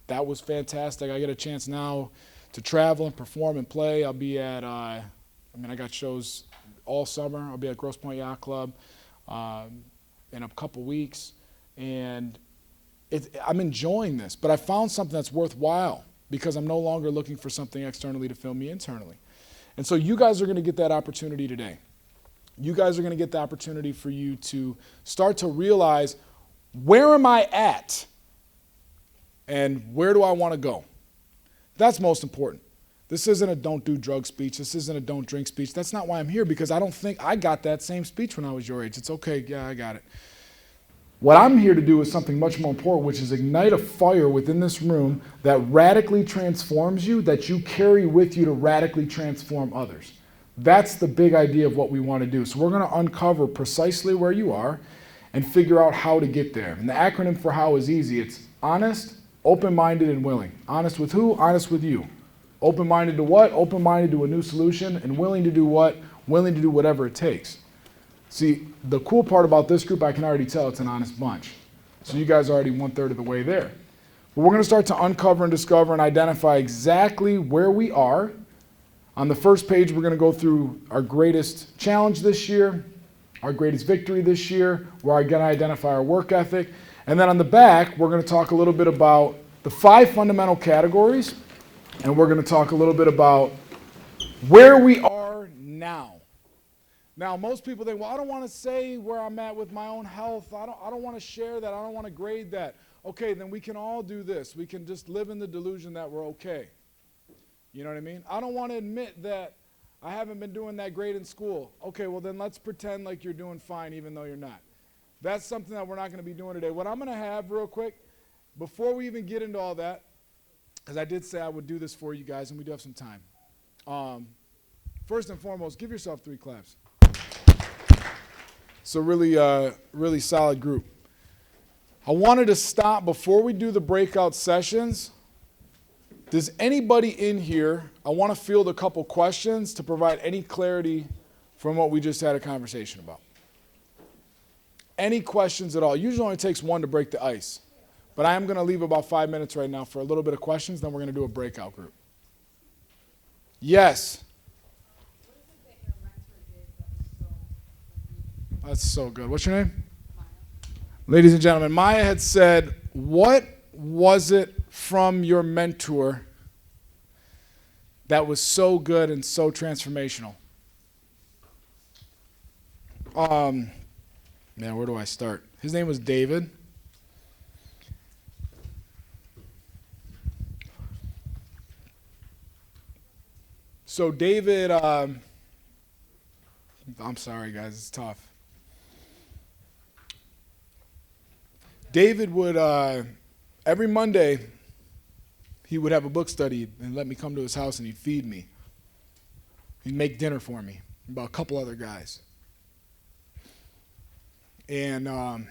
Speaker 9: that was fantastic. I get a chance now to travel and perform and play. I'll be at, I got shows all summer. I'll be at Grosse Pointe Yacht Club in a couple weeks. And I'm enjoying this, but I found something that's worthwhile because I'm no longer looking for something externally to fill me internally. And so you guys are going to get that opportunity today. You guys are going to get the opportunity for you to start to realize, where am I at and where do I want to go? That's most important. This isn't a don't do drugs speech. This isn't a don't drink speech. That's not why I'm here, because I don't think I got that same speech when I was your age. It's okay, yeah, I got it. What I'm here to do is something much more important, which is ignite a fire within this room that radically transforms you, that you carry with you to radically transform others. That's the big idea of what we want to do. So we're going to uncover precisely where you are and figure out how to get there. And the acronym for HOW is easy. It's honest, open-minded, and willing. Honest with who? Honest with you. Open-minded to what? Open-minded to a new solution. And willing to do what? Willing to do whatever it takes. See, the cool part about this group, I can already tell it's an honest bunch. So you guys are already 1/3 of the way there. But we're going to start to uncover and discover and identify exactly where we are. On the first page, we're going to go through our greatest challenge this year, our greatest victory this year. We're going to identify our work ethic. And then on the back, we're going to talk a little bit about the 5 fundamental categories. And we're going to talk a little bit about where we are now. Now, most people think, well, I don't want to say where I'm at with my own health. I don't want to share that. I don't want to grade that. Okay, then we can all do this. We can just live in the delusion that we're okay. You know what I mean? I don't want to admit that I haven't been doing that great in school. Okay, well, then let's pretend like you're doing fine even though you're not. That's something that we're not going to be doing today. What I'm going to have real quick, before we even get into all that, because I did say I would do this for you guys, and we do have some time. First and foremost, give yourself 3 claps. It's a really solid group. I wanted to stop before we do the breakout sessions. Does anybody in here, I want to field a couple questions to provide any clarity from what we just had a conversation about. Any questions at all? Usually only takes 1 to break the ice. But I am going to leave about 5 minutes right now for a little bit of questions, then we're going to do a breakout group. Yes. That's so good. What's your name? Maya. Ladies and gentlemen, Maya had said, what was it from your mentor that was so good and so transformational? Man, where do I start? His name was David. So David, I'm sorry guys, it's tough. David would, every Monday, he would have a book study and let me come to his house and he'd feed me. He'd make dinner for me, about a couple other guys. And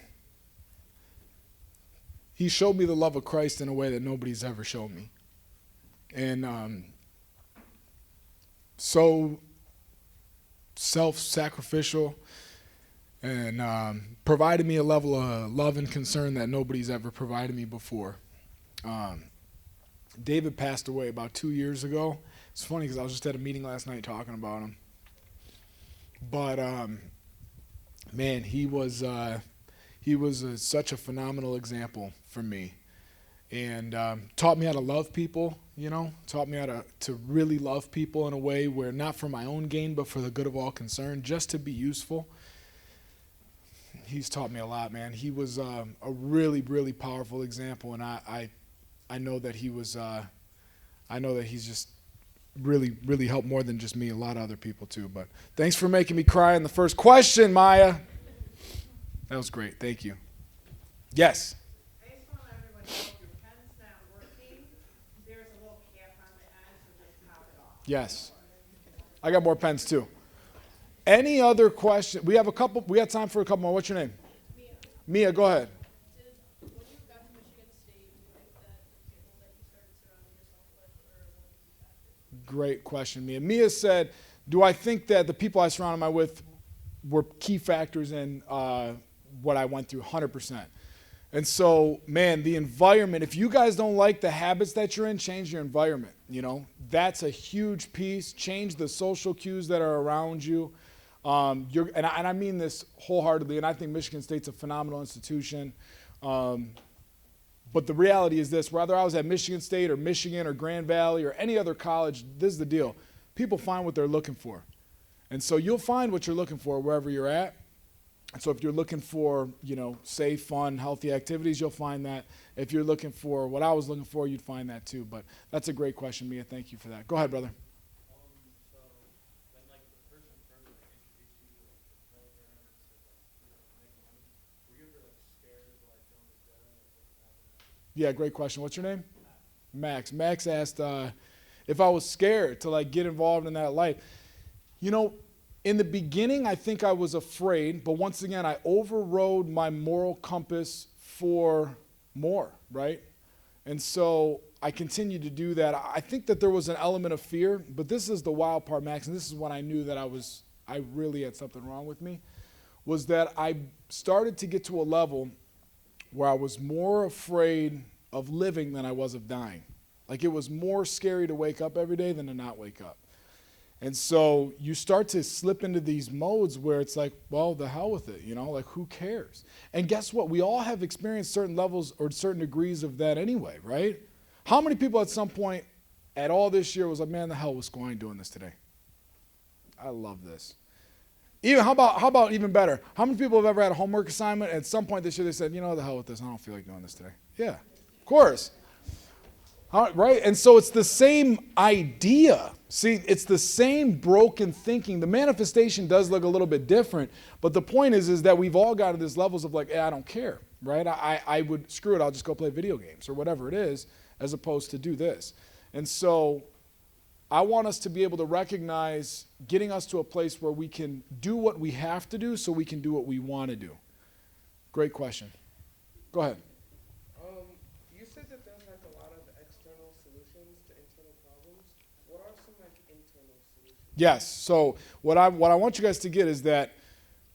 Speaker 9: he showed me the love of Christ in a way that nobody's ever shown me. And so self-sacrificial, and provided me a level of love and concern that nobody's ever provided me before. David passed away about 2 years ago. It's funny because I was just at a meeting last night talking about him. But man, he was such a phenomenal example for me, and taught me how to love people. You know, taught me how to really love people in a way where not for my own gain, but for the good of all concerned, just to be useful. He's taught me a lot, man. He was a really, really powerful example, and I know that he was. I know that he's just really, really helped more than just me, a lot of other people too. But thanks for making me cry in the first question, Maya. That was great. Thank you. Yes.
Speaker 1: I just want to let everyone know if your pen's not working, there's a little cap on the end, so just pop it off.
Speaker 9: Yes. I got more pens too. Any other question? We have time for a couple more. What's your name? Mia. Mia, go ahead.
Speaker 10: When you got to Michigan State, do you think that the people that you started surrounding yourself with were one of the key factors?
Speaker 9: Great question, Mia. Mia said, do I think that the people I surrounded myself with were key factors in what I went through? 100%. And so, man, the environment, if you guys don't like the habits that you're in, change your environment, you know. That's a huge piece. Change the social cues that are around you. And I mean this wholeheartedly, and I think Michigan State's a phenomenal institution. But the reality is this, whether I was at Michigan State or Michigan or Grand Valley or any other college, this is the deal. People find what they're looking for. And so you'll find what you're looking for wherever you're at. And so if you're looking for, you know, safe, fun, healthy activities, you'll find that. If you're looking for what I was looking for, you'd find that too. But that's a great question, Mia. Thank you for that. Go ahead, brother.
Speaker 10: So when like the person first like introduced you to like the program and said like, you know, make money, were you ever like scared of like going to jail or something like that?
Speaker 9: Yeah, great question. What's your name? Max. Max asked if I was scared to like get involved in that life. You know, in the beginning, I think I was afraid, but once again, I overrode my moral compass for more, right? And so I continued to do that. I think that there was an element of fear, but this is the wild part, Max, and this is when I knew that I really had something wrong with me, was that I started to get to a level where I was more afraid of living than I was of dying. Like it was more scary to wake up every day than to not wake up. And so you start to slip into these modes where it's like, well, the hell with it, you know, like who cares? And guess what? We all have experienced certain levels or certain degrees of that anyway, right? How many people at some point at all this year was like, man, the hell was going doing this today? I love this. Even how about even better? How many people have ever had a homework assignment and at some point this year they said, you know, the hell with this, I don't feel like doing this today? Yeah, of course. Right? And so it's the same idea. See, it's the same broken thinking. The manifestation does look a little bit different, but the point is that we've all got to these levels of like, hey, I don't care, right? I would, screw it, I'll just go play video games or whatever it is, as opposed to do this. And so I want us to be able to recognize getting us to a place where we can do what we have to do so we can do what we want to do. Great question. Go ahead.
Speaker 10: You said that there's like a lot of external solutions to internal problems. What are some like internal solutions?
Speaker 9: Yes. So what I want you guys to get is that,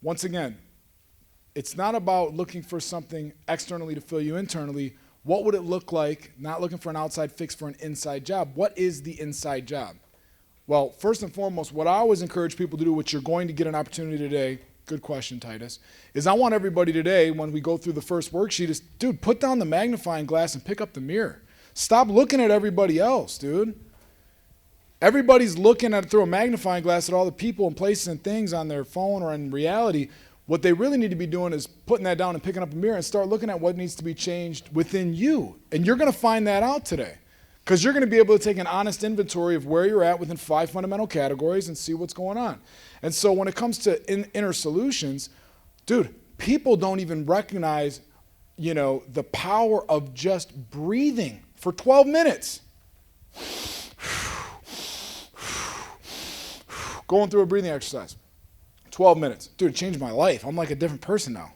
Speaker 9: once again, it's not about looking for something externally to fill you internally. What would it look like, not looking for an outside fix for an inside job? What is the inside job? Well, first and foremost, what I always encourage people to do, which you're going to get an opportunity today, good question, Titus, is I want everybody today, when we go through the first worksheet, is, dude, put down the magnifying glass and pick up the mirror. Stop looking at everybody else, dude. Everybody's looking at through a magnifying glass at all the people and places and things on their phone or in reality. What they really need to be doing is putting that down and picking up a mirror and start looking at what needs to be changed within you. And you're going to find that out today. Because you're going to be able to take an honest inventory of where you're at within 5 fundamental categories and see what's going on. And so when it comes to inner solutions, dude, people don't even recognize, you know, the power of just breathing for 12 minutes. Going through a breathing exercise. 12 minutes. Dude, it changed my life. I'm like a different person now.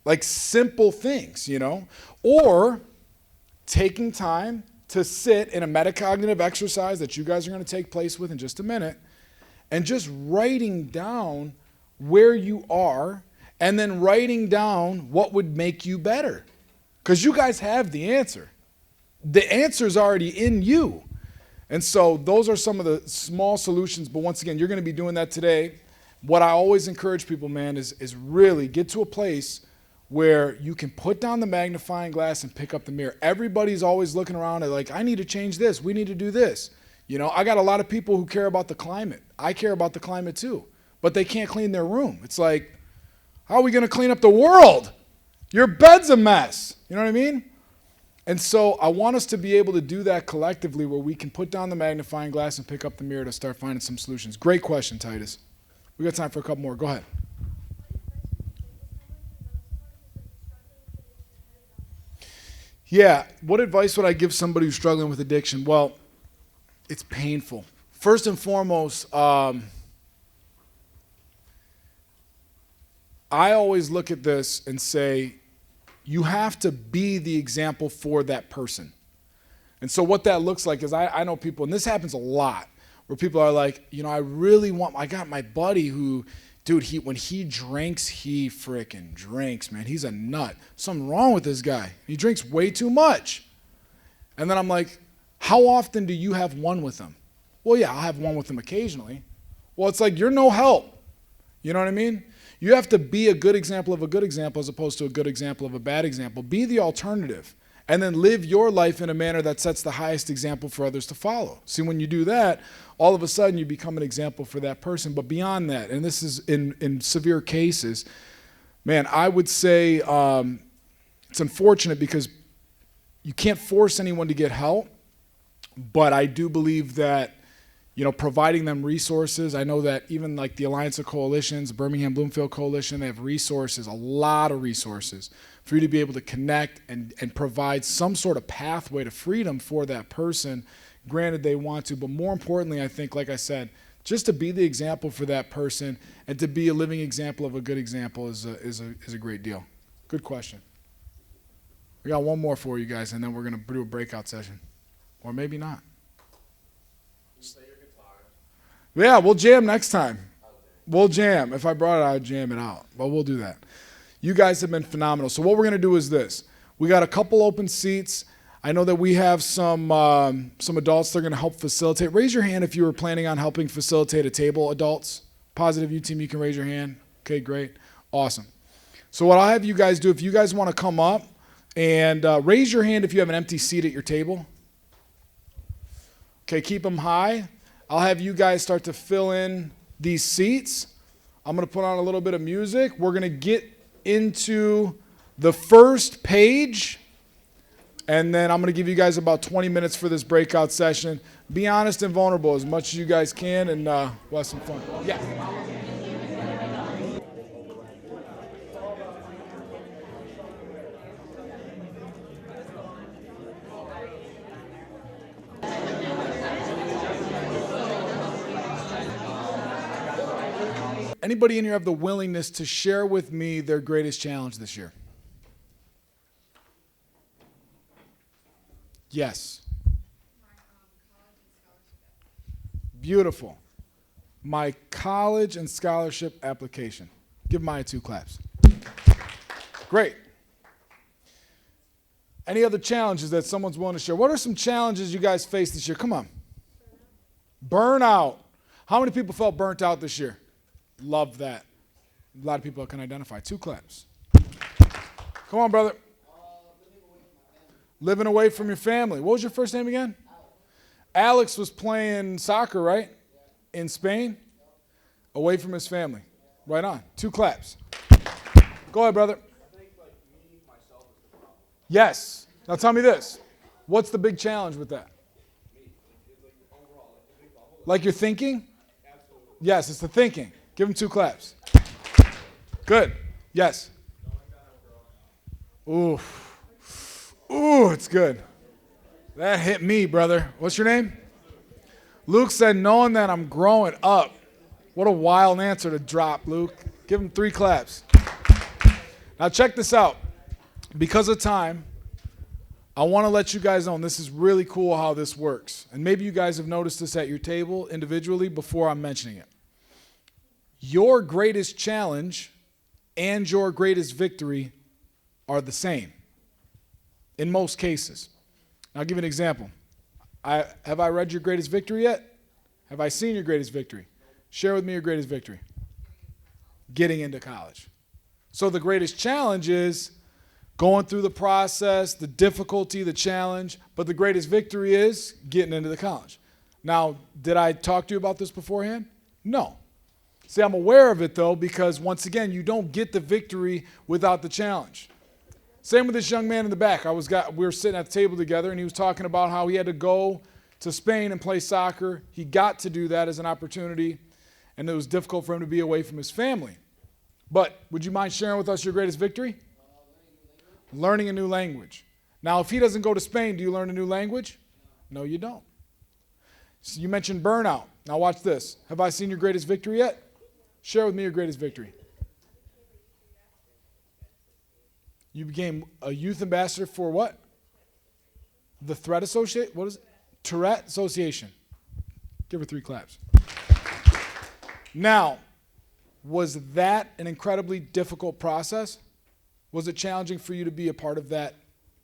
Speaker 9: Like simple things, you know? Or taking time to sit in a metacognitive exercise that you guys are going to take place with in just a minute and just writing down where you are and then writing down what would make you better. Because you guys have the answer. The answer's already in you. And so those are some of the small solutions. But once again, you're going to be doing that today. What I always encourage people, man, is really get to a place where you can put down the magnifying glass and pick up the mirror. Everybody's always looking around at like, I need to change this. We need to do this. You know, I got a lot of people who care about the climate. I care about the climate too, but they can't clean their room. It's like, how are we going to clean up the world? Your bed's a mess. You know what I mean? And so I want us to be able to do that collectively where we can put down the magnifying glass and pick up the mirror to start finding some solutions. Great question, Titus. We got time for a couple more. Go ahead. Yeah, what advice would I give somebody who's struggling with addiction? Well, it's painful. First and foremost, I always look at this and say, you have to be the example for that person. And so what that looks like is I know people, and this happens a lot, where people are like, you know, I got my buddy who Dude, when he drinks, he freaking drinks, man. He's a nut. Something wrong with this guy. He drinks way too much. And then I'm like, how often do you have one with him? Well, yeah, I'll have one with him occasionally. Well, it's like, you're no help. You know what I mean? You have to be a good example of a good example as opposed to a good example of a bad example. Be the alternative. And then live your life in a manner that sets the highest example for others to follow. See, when you do that, all of a sudden you become an example for that person. But beyond that, and this is in severe cases, man, I would say it's unfortunate because you can't force anyone to get help. But I do believe that, providing them resources. I know that even like the Alliance of Coalitions, Birmingham Bloomfield Coalition, they have resources, a lot of resources for you to be able to connect and provide some sort of pathway to freedom for that person. Granted, they want to, but more importantly, I think, like I said, just to be the example for that person and to be a living example of a good example is a great deal. Good question. We got one more for you guys, and then we're going to do a breakout session. Or maybe not. Yeah, we'll jam next time. We'll jam. If I brought it out, I'd jam it out. But we'll do that. You guys have been phenomenal. So what we're going to do is this. We got a couple open seats. I know that we have some adults that are going to help facilitate. Raise your hand if you were planning on helping facilitate a table, adults. Positive U team, you can raise your hand. Okay, great. Awesome. So what I'll have you guys do, if you guys want to come up and raise your hand if you have an empty seat at your table. Okay, keep them high. I'll have you guys start to fill in these seats. I'm going to put on a little bit of music. We're going to get into the first page, and then I'm going to give you guys about 20 minutes for this breakout session. Be honest and vulnerable as much as you guys can, and we'll have some fun. Yeah. Anybody in here have the willingness to share with me their greatest challenge this year? Yes. Beautiful. My college and scholarship application. Give Maya 2 claps. Great. Any other challenges that someone's willing to share? What are some challenges you guys faced this year? Come on. Burnout. How many people felt burnt out this year? Love that. A lot of people can identify. 2 claps. Come on, brother. Living away from your family. What was your first name again? Alex was playing soccer, right? In Spain? Away from his family. Right on. 2 claps. Go ahead, brother. Yes. Now tell me this. What's the big challenge with that? Like your thinking? Yes, it's the thinking. Give him 2 claps. Good. Yes. Ooh. Ooh, it's good. That hit me, brother. What's your name? Luke said, knowing that I'm growing up. What a wild answer to drop, Luke. Give him 3 claps. Now check this out. Because of time, I want to let you guys know, and this is really cool how this works. And maybe you guys have noticed this at your table individually before I'm mentioning it. Your greatest challenge and your greatest victory are the same in most cases. I'll give you an example. Have I read your greatest victory yet? Have I seen your greatest victory? Share with me your greatest victory. Getting into college. So the greatest challenge is going through the process, the difficulty, the challenge, but the greatest victory is getting into the college. Now, did I talk to you about this beforehand? No. See, I'm aware of it, though, because, once again, you don't get the victory without the challenge. Same with this young man in the back. We were sitting at the table together, and he was talking about how he had to go to Spain and play soccer. He got to do that as an opportunity, and it was difficult for him to be away from his family. But would you mind sharing with us your greatest victory? Learning a new language. Now, if he doesn't go to Spain, do you learn a new language? No, you don't. So you mentioned burnout. Now watch this. Have I seen your greatest victory yet? Share with me your greatest victory. You became a youth ambassador for what? The Threat Association? What is it? Tourette Association. Give her 3 claps. Now, was that an incredibly difficult process? Was it challenging for you to be a part of that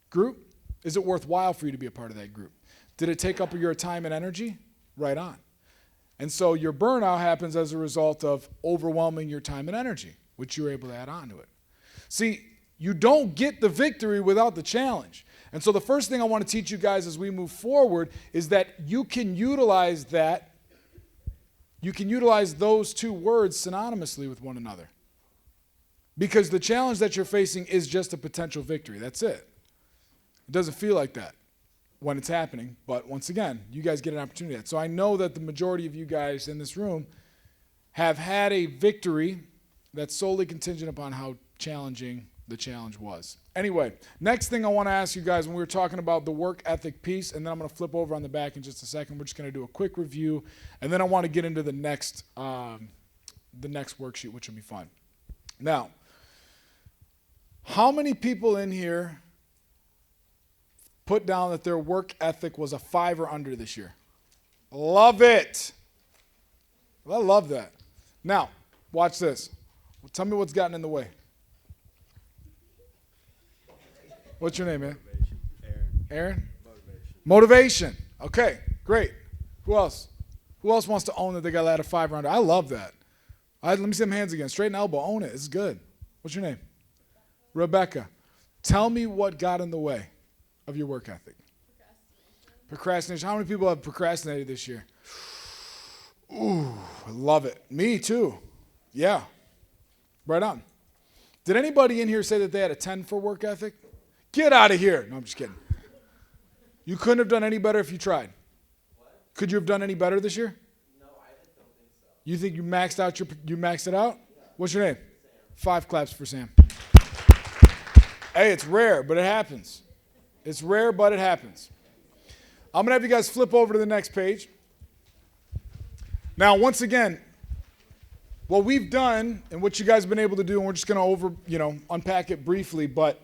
Speaker 9: group? Is it worthwhile for you to be a part of that group? Did it take up your time and energy? Right on. And so your burnout happens as a result of overwhelming your time and energy, which you were able to add on to it. See, you don't get the victory without the challenge. And so the first thing I want to teach you guys as we move forward is that you can utilize that. You can utilize those two words synonymously with one another. Because the challenge that you're facing is just a potential victory. That's it. It doesn't feel like that when it's happening, but once again, you guys get an opportunity at it. So I know that the majority of you guys in this room have had a victory that's solely contingent upon how challenging the challenge was. Anyway, next thing I want to ask you guys, when we were talking about the work ethic piece, and then I'm going to flip over on the back in just a second. We're just going to do a quick review, and then I want to get into the next worksheet, which will be fun. Now, how many people in here put down that their work ethic was a 5 or under this year? Love it. I love that. Now, watch this. Tell me what's gotten in the way. What's your name, man? Aaron? Motivation. Okay, great. Who else? Who else wants to own that they got a 5 or under? I love that. Let me see them hands again. Straight and elbow. Own it. It's good. What's your name? Rebecca. Tell me what got in the way of your work ethic. Procrastination. How many people have procrastinated this year? Ooh, I love it. Me too. Yeah. Right on. Did anybody in here say that they had a 10 for work ethic? Get out of here. No, I'm just kidding. You couldn't have done any better if you tried. What? Could you have done any better this year? No, I don't think so. You think you maxed it out? Yeah. What's your name? Sam. 5 claps for Sam. Hey, it's rare, but it happens. It's rare, but it happens. I'm going to have you guys flip over to the next page. Now, once again, what we've done and what you guys have been able to do, and we're just going to unpack it briefly, but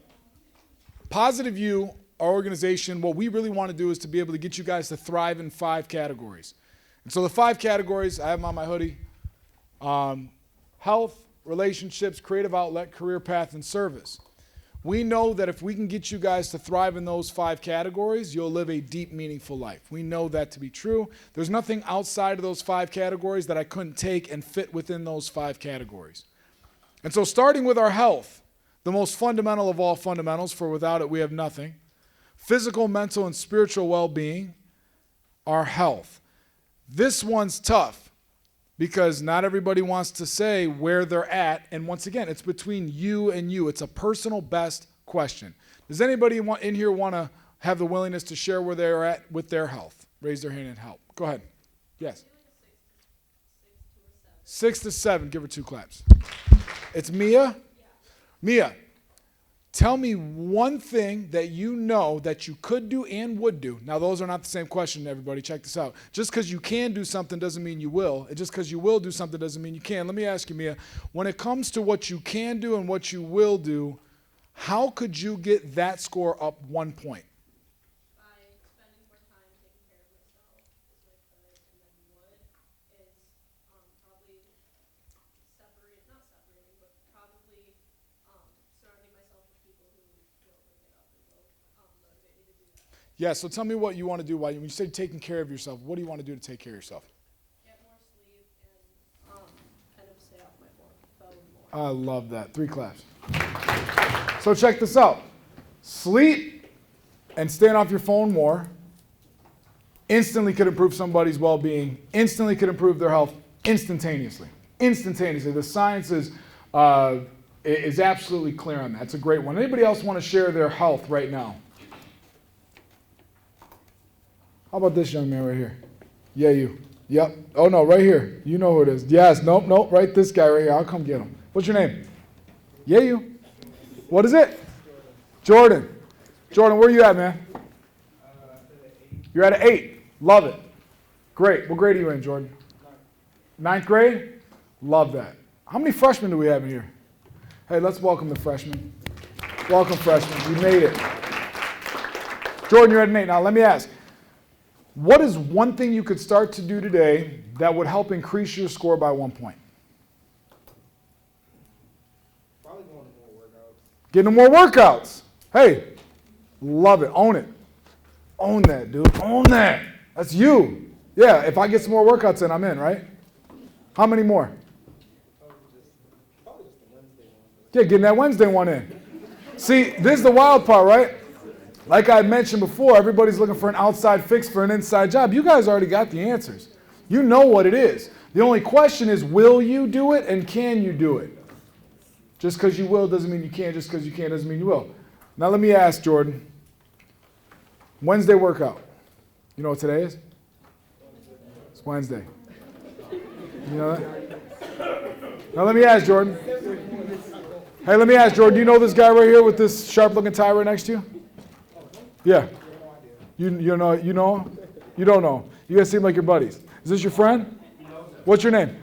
Speaker 9: Positive U, our organization, what we really want to do is to be able to get you guys to thrive in 5 categories. And so the 5 categories, I have them on my hoodie: health, relationships, creative outlet, career path, and service. We know that if we can get you guys to thrive in those 5 categories, you'll live a deep, meaningful life. We know that to be true. There's nothing outside of those 5 categories that I couldn't take and fit within those 5 categories. And so starting with our health, the most fundamental of all fundamentals, for without it we have nothing. Physical, mental, and spiritual well-being, our health. This one's tough because not everybody wants to say where they're at. And once again, it's between you and you. It's a personal best question. Does anybody in here want to have the willingness to share where they're at with their health? Raise their hand and help. Go ahead. Yes. 6 to 7. Give her 2 claps. It's Mia? Mia, tell me one thing that you know that you could do and would do. Now, those are not the same question, everybody. Check this out. Just because you can do something doesn't mean you will. And just because you will do something doesn't mean you can. Let me ask you, Mia, when it comes to what you can do and what you will do, how could you get that score up 1 point?
Speaker 11: By spending more time taking care of myself is my could, and then would is probably not separating, but probably surrounding myself with people who will bring it up and will motivate me to do that.
Speaker 9: Yeah, so tell me what you want to do. When you say taking care of yourself, what do you want to do to take care of yourself?
Speaker 11: Get more sleep and kind of stay off my phone more.
Speaker 9: I love that. 3 claps. So check this out. Sleep and staying off your phone more instantly could improve somebody's well-being, instantly could improve their health instantaneously. Instantaneously. The science is absolutely clear on that. It's a great one. Anybody else want to share their health right now? How about this young man right here? Yeah, you. Yep. Oh, no, right here. You know who it is. Yes. Nope. Right, this guy right here. I'll come get him. What's your name? Yeah, you. What is it? Jordan. Jordan, where are you at, man? You're at an 8. Love it. Great. What grade are you in, Jordan? 9th grade? Love that. How many freshmen do we have in here? Hey, let's welcome the freshmen. Welcome, freshmen. You made it. Jordan, you're at an 8. Now, let me ask. What is one thing you could start to do today that would help increase your score by 1 point? Getting more workouts. Hey, love it. Own it. Own that, dude. Own that. That's you. Yeah, if I get some more workouts in, I'm in, right? How many more? Yeah, getting that Wednesday one in. See, this is the wild part, right? Like I mentioned before, everybody's looking for an outside fix for an inside job. You guys already got the answers. You know what it is. The only question is, will you do it and can you do it? Just because you will doesn't mean you can. Just because you can doesn't mean you will. Now let me ask Jordan. Wednesday workout. You know what today is? It's Wednesday. You know that? Now let me ask Jordan. Hey, let me ask Jordan. Do you know this guy right here with this sharp-looking tie right next to you? Yeah. You know him? You don't know. You guys seem like your buddies. Is this your friend? What's your name?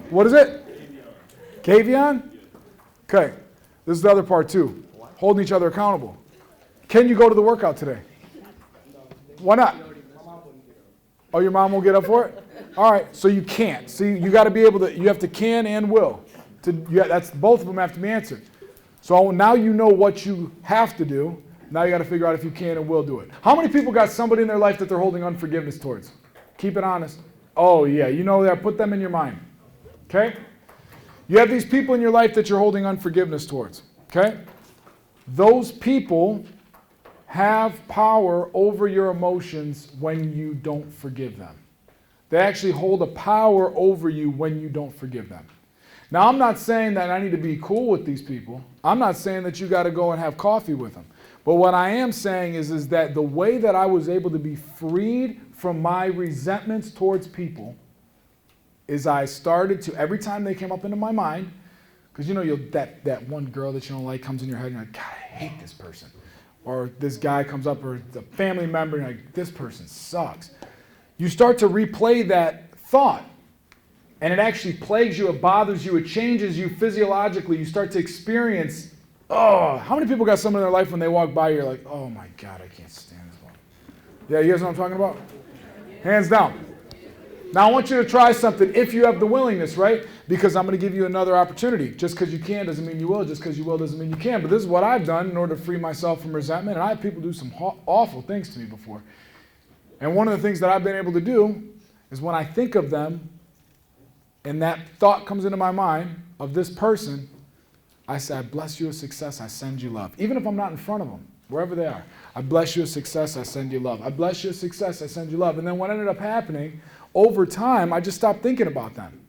Speaker 9: What is it? Kavion? Okay. This is the other part too. Holding each other accountable. Can you go to the workout today? Why not? Oh, your mom won't get up for it? All right, so you can't. See, you got to be able to, you have to can and will. That's both of them have to be answered. So now you know what you have to do. Now you got to figure out if you can and will do it. How many people got somebody in their life that they're holding unforgiveness towards? Keep it honest. Oh, yeah, you know that. Put them in your mind. Okay? You have these people in your life that you're holding unforgiveness towards. Okay? Those people have power over your emotions when you don't forgive them. They actually hold a power over you when you don't forgive them. Now, I'm not saying that I need to be cool with these people. I'm not saying that you got to go and have coffee with them. But what I am saying is that the way that I was able to be freed from my resentments towards people is I started to, every time they came up into my mind, because you know that one girl that you don't like comes in your head and you're like, God, I hate this person. Or this guy comes up, or the family member, and you're like, this person sucks. You start to replay that thought. And it actually plagues you, it bothers you, it changes you physiologically. You start to experience, oh, how many people got someone in their life when they walk by, you're like, oh my God, I can't stand this one. Yeah, you guys know what I'm talking about? Hands down. Now I want you to try something if you have the willingness, right? Because I'm going to give you another opportunity. Just because you can doesn't mean you will. Just because you will doesn't mean you can. But this is what I've done in order to free myself from resentment. And I have people do some awful things to me before. And one of the things that I've been able to do is when I think of them and that thought comes into my mind of this person, I say, I bless you with success, I send you love. Even if I'm not in front of them, wherever they are. I bless you with success, I send you love. I bless you with success, I send you love. And then what ended up happening, over time, I just stopped thinking about them.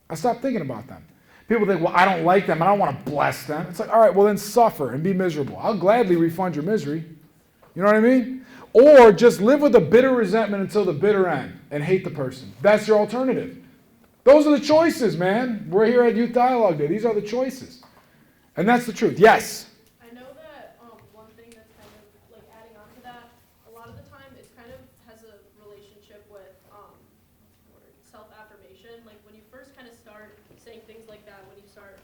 Speaker 9: I stopped thinking about them. People think, well, I don't like them, I don't want to bless them. It's like, all right, well then suffer and be miserable. I'll gladly refund your misery. You know what I mean? Or just live with a bitter resentment until the bitter end and hate the person. That's your alternative. Those are the choices, man. We're here at Youth Dialogue Day. These are the choices. And that's the truth. Yes?
Speaker 11: I know that one thing that's kind of like adding on to that, a lot of the time it kind of has a relationship with self-affirmation. Like when you first kind of start saying things like that, when you start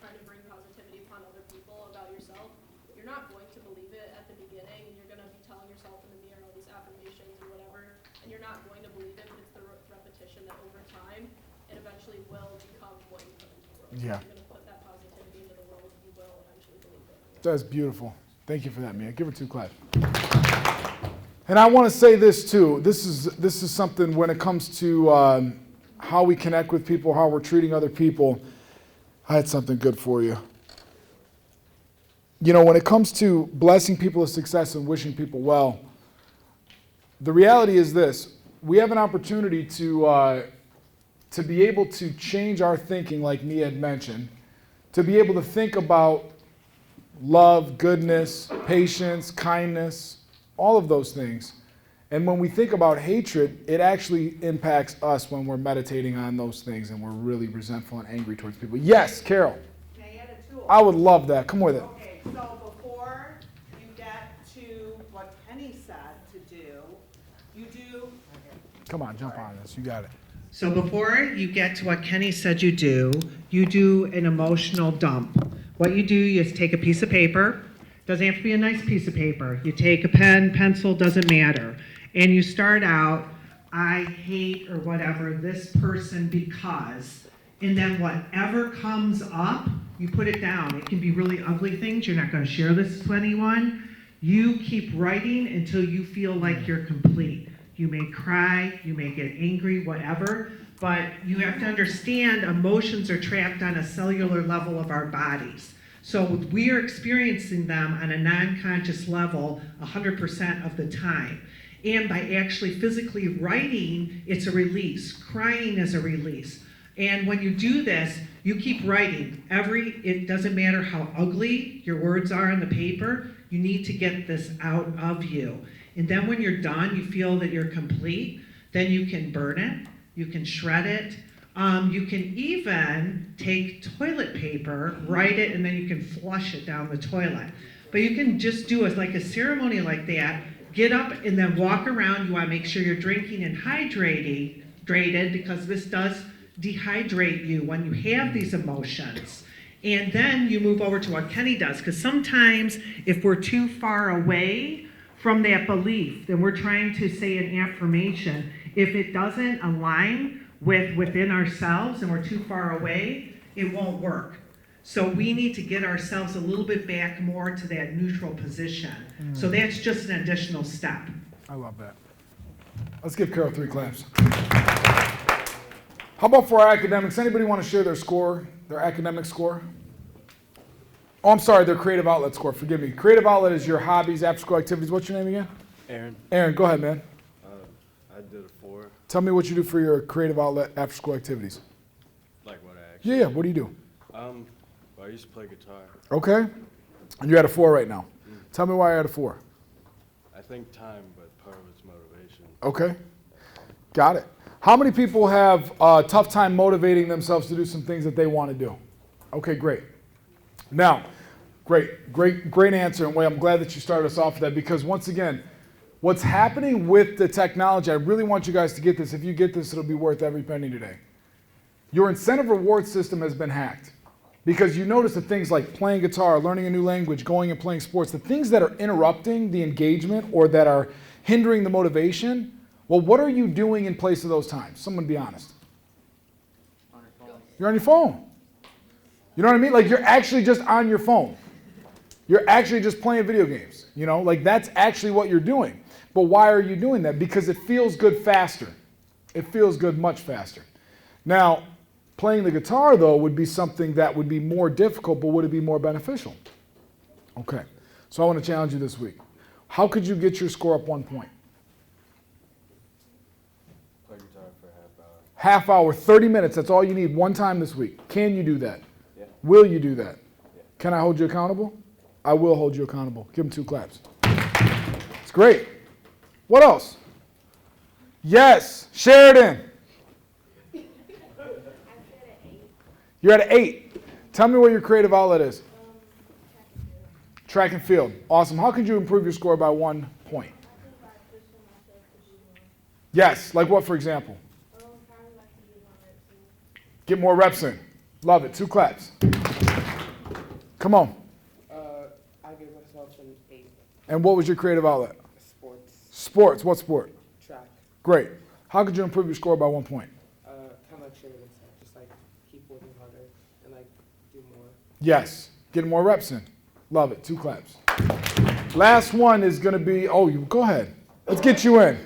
Speaker 11: trying to bring positivity upon other people about yourself, you're not going to believe it at the beginning, and you're going to be telling yourself in the mirror all these affirmations or whatever, and you're not going to believe it, but it's the repetition that over time, it eventually will become what you put into the world.
Speaker 9: Yeah.
Speaker 11: You're going to put that positivity into the world, you will eventually believe it.
Speaker 9: That's beautiful. Thank you for that, Mia. Give her 2 claps. And I want to say this too. This is something when it comes to how we connect with people, how we're treating other people. I had something good for you. You know, when it comes to blessing people with success and wishing people well, the reality is this. We have an opportunity to be able to change our thinking, like Mia had mentioned, to be able to think about love, goodness, patience, kindness, all of those things. And when we think about hatred, it actually impacts us when we're meditating on those things and we're really resentful and angry towards people. Yes, Carol.
Speaker 1: Can I add a tool?
Speaker 9: I would love that. Come with it.
Speaker 1: Okay, so before you get to what Kenny said to do, you do...
Speaker 9: Come on, jump on this. You got it.
Speaker 1: So before you get to what Kenny said you do an emotional dump. What you do is take a piece of paper. Doesn't have to be a nice piece of paper. You take a pen, pencil, doesn't matter. And you start out, I hate or whatever this person because, and then whatever comes up, you put it down. It can be really ugly things. You're not going to share this with anyone. You keep writing until you feel like you're complete. You may cry, you may get angry, whatever, but you have to understand emotions are trapped on a cellular level of our bodies. So we are experiencing them on a non-conscious level 100% of the time. And by actually physically writing, it's a release. Crying is a release. And when you do this, you keep writing. It doesn't matter how ugly your words are on the paper, you need to get this out of you. And then when you're done, you feel that you're complete, then you can burn it, you can shred it, you can even take toilet paper, write it, and then you can flush it down the toilet. But you can just do like a ceremony like that, get up and then walk around. You want to make sure you're drinking and hydrated because this does dehydrate you when you have these emotions. And then you move over to what Kenny does, because sometimes if we're too far away from that belief, then we're trying to say an affirmation. If it doesn't align within ourselves and we're too far away, it won't work. So we need to get ourselves a little bit back more to that neutral position. So that's just an additional step.
Speaker 9: I love that. Let's give Carol 3 claps. How about for our academics? Anybody want to share their score, their academic score? Oh, I'm sorry, their creative outlet score. Forgive me. Creative outlet is your hobbies, after-school activities. What's your name again?
Speaker 10: Aaron.
Speaker 9: Aaron, go ahead, man.
Speaker 10: I did a 4.
Speaker 9: Tell me what you do for your creative outlet, after-school activities.
Speaker 10: Like what I actually.
Speaker 9: Yeah, what do you do?
Speaker 10: Well, I used to play guitar.
Speaker 9: Okay. And you're at a 4 right now. Tell me why you're at a 4.
Speaker 10: I think time, but part of it's motivation.
Speaker 9: Okay. Got it. How many people have a tough time motivating themselves to do some things that they want to do? Okay, great. Now, great answer. And I'm glad that you started us off with that, because once again, what's happening with the technology, I really want you guys to get this. If you get this, it'll be worth every penny today. Your incentive reward system has been hacked, because you notice that things like playing guitar, learning a new language, going and playing sports, the things that are interrupting the engagement or that are hindering the motivation, well, what are you doing in place of those times? Someone be honest.
Speaker 12: On your phone.
Speaker 9: You're on your phone. You know what I mean? Like, you're actually just on your phone. You're actually just playing video games. You know, like, that's actually what you're doing. But why are you doing that? Because it feels good faster. It feels good much faster. Now, playing the guitar, though, would be something that would be more difficult, but would it be more beneficial? Okay. So I want to challenge you this week. How could you get your score up 1 point?
Speaker 10: Play guitar for a half hour.
Speaker 9: Half hour, 30 minutes. That's all you need one time this week. Can you do that?
Speaker 10: Yeah.
Speaker 9: Will you do that?
Speaker 10: Yeah.
Speaker 9: Can I hold you accountable? I will hold you accountable. Give them 2 claps. It's great. What else? Yes, Sheridan. You're at an 8. Tell me what your creative outlet is. Track and field. Awesome. How could you improve your score by 1 point? Yes. Like what, for example? Get more reps in. Love it. 2 claps. Come on.
Speaker 12: I gave myself an 8.
Speaker 9: And what was your creative outlet?
Speaker 12: Sports.
Speaker 9: Sports. What sport?
Speaker 12: Track.
Speaker 9: Great. How could you improve your score by 1 point?
Speaker 12: Kind of like Sheridan said, just like keep working harder and like do more.
Speaker 9: Yes. Getting more reps in. Love it. 2 claps. Last one is going to be, you go ahead. Let's get you in.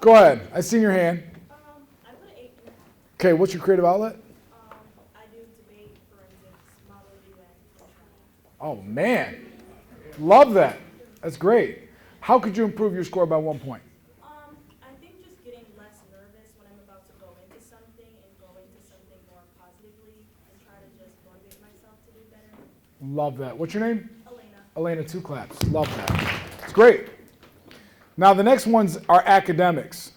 Speaker 9: Go ahead. I seen your hand.
Speaker 11: I put an 8 and a half.
Speaker 9: Okay, what's your creative outlet?
Speaker 11: I do debate, forensics, model UN, and trial.
Speaker 9: Oh, man. Love that. That's great. How could you improve your score by 1 point?
Speaker 11: I think just getting less nervous when I'm about to go into something and go into something more positively and try to just motivate myself to do better.
Speaker 9: Love that. What's your name?
Speaker 11: Elena.
Speaker 9: Elena, 2 claps. Love that. It's great. Now, the next ones are academics.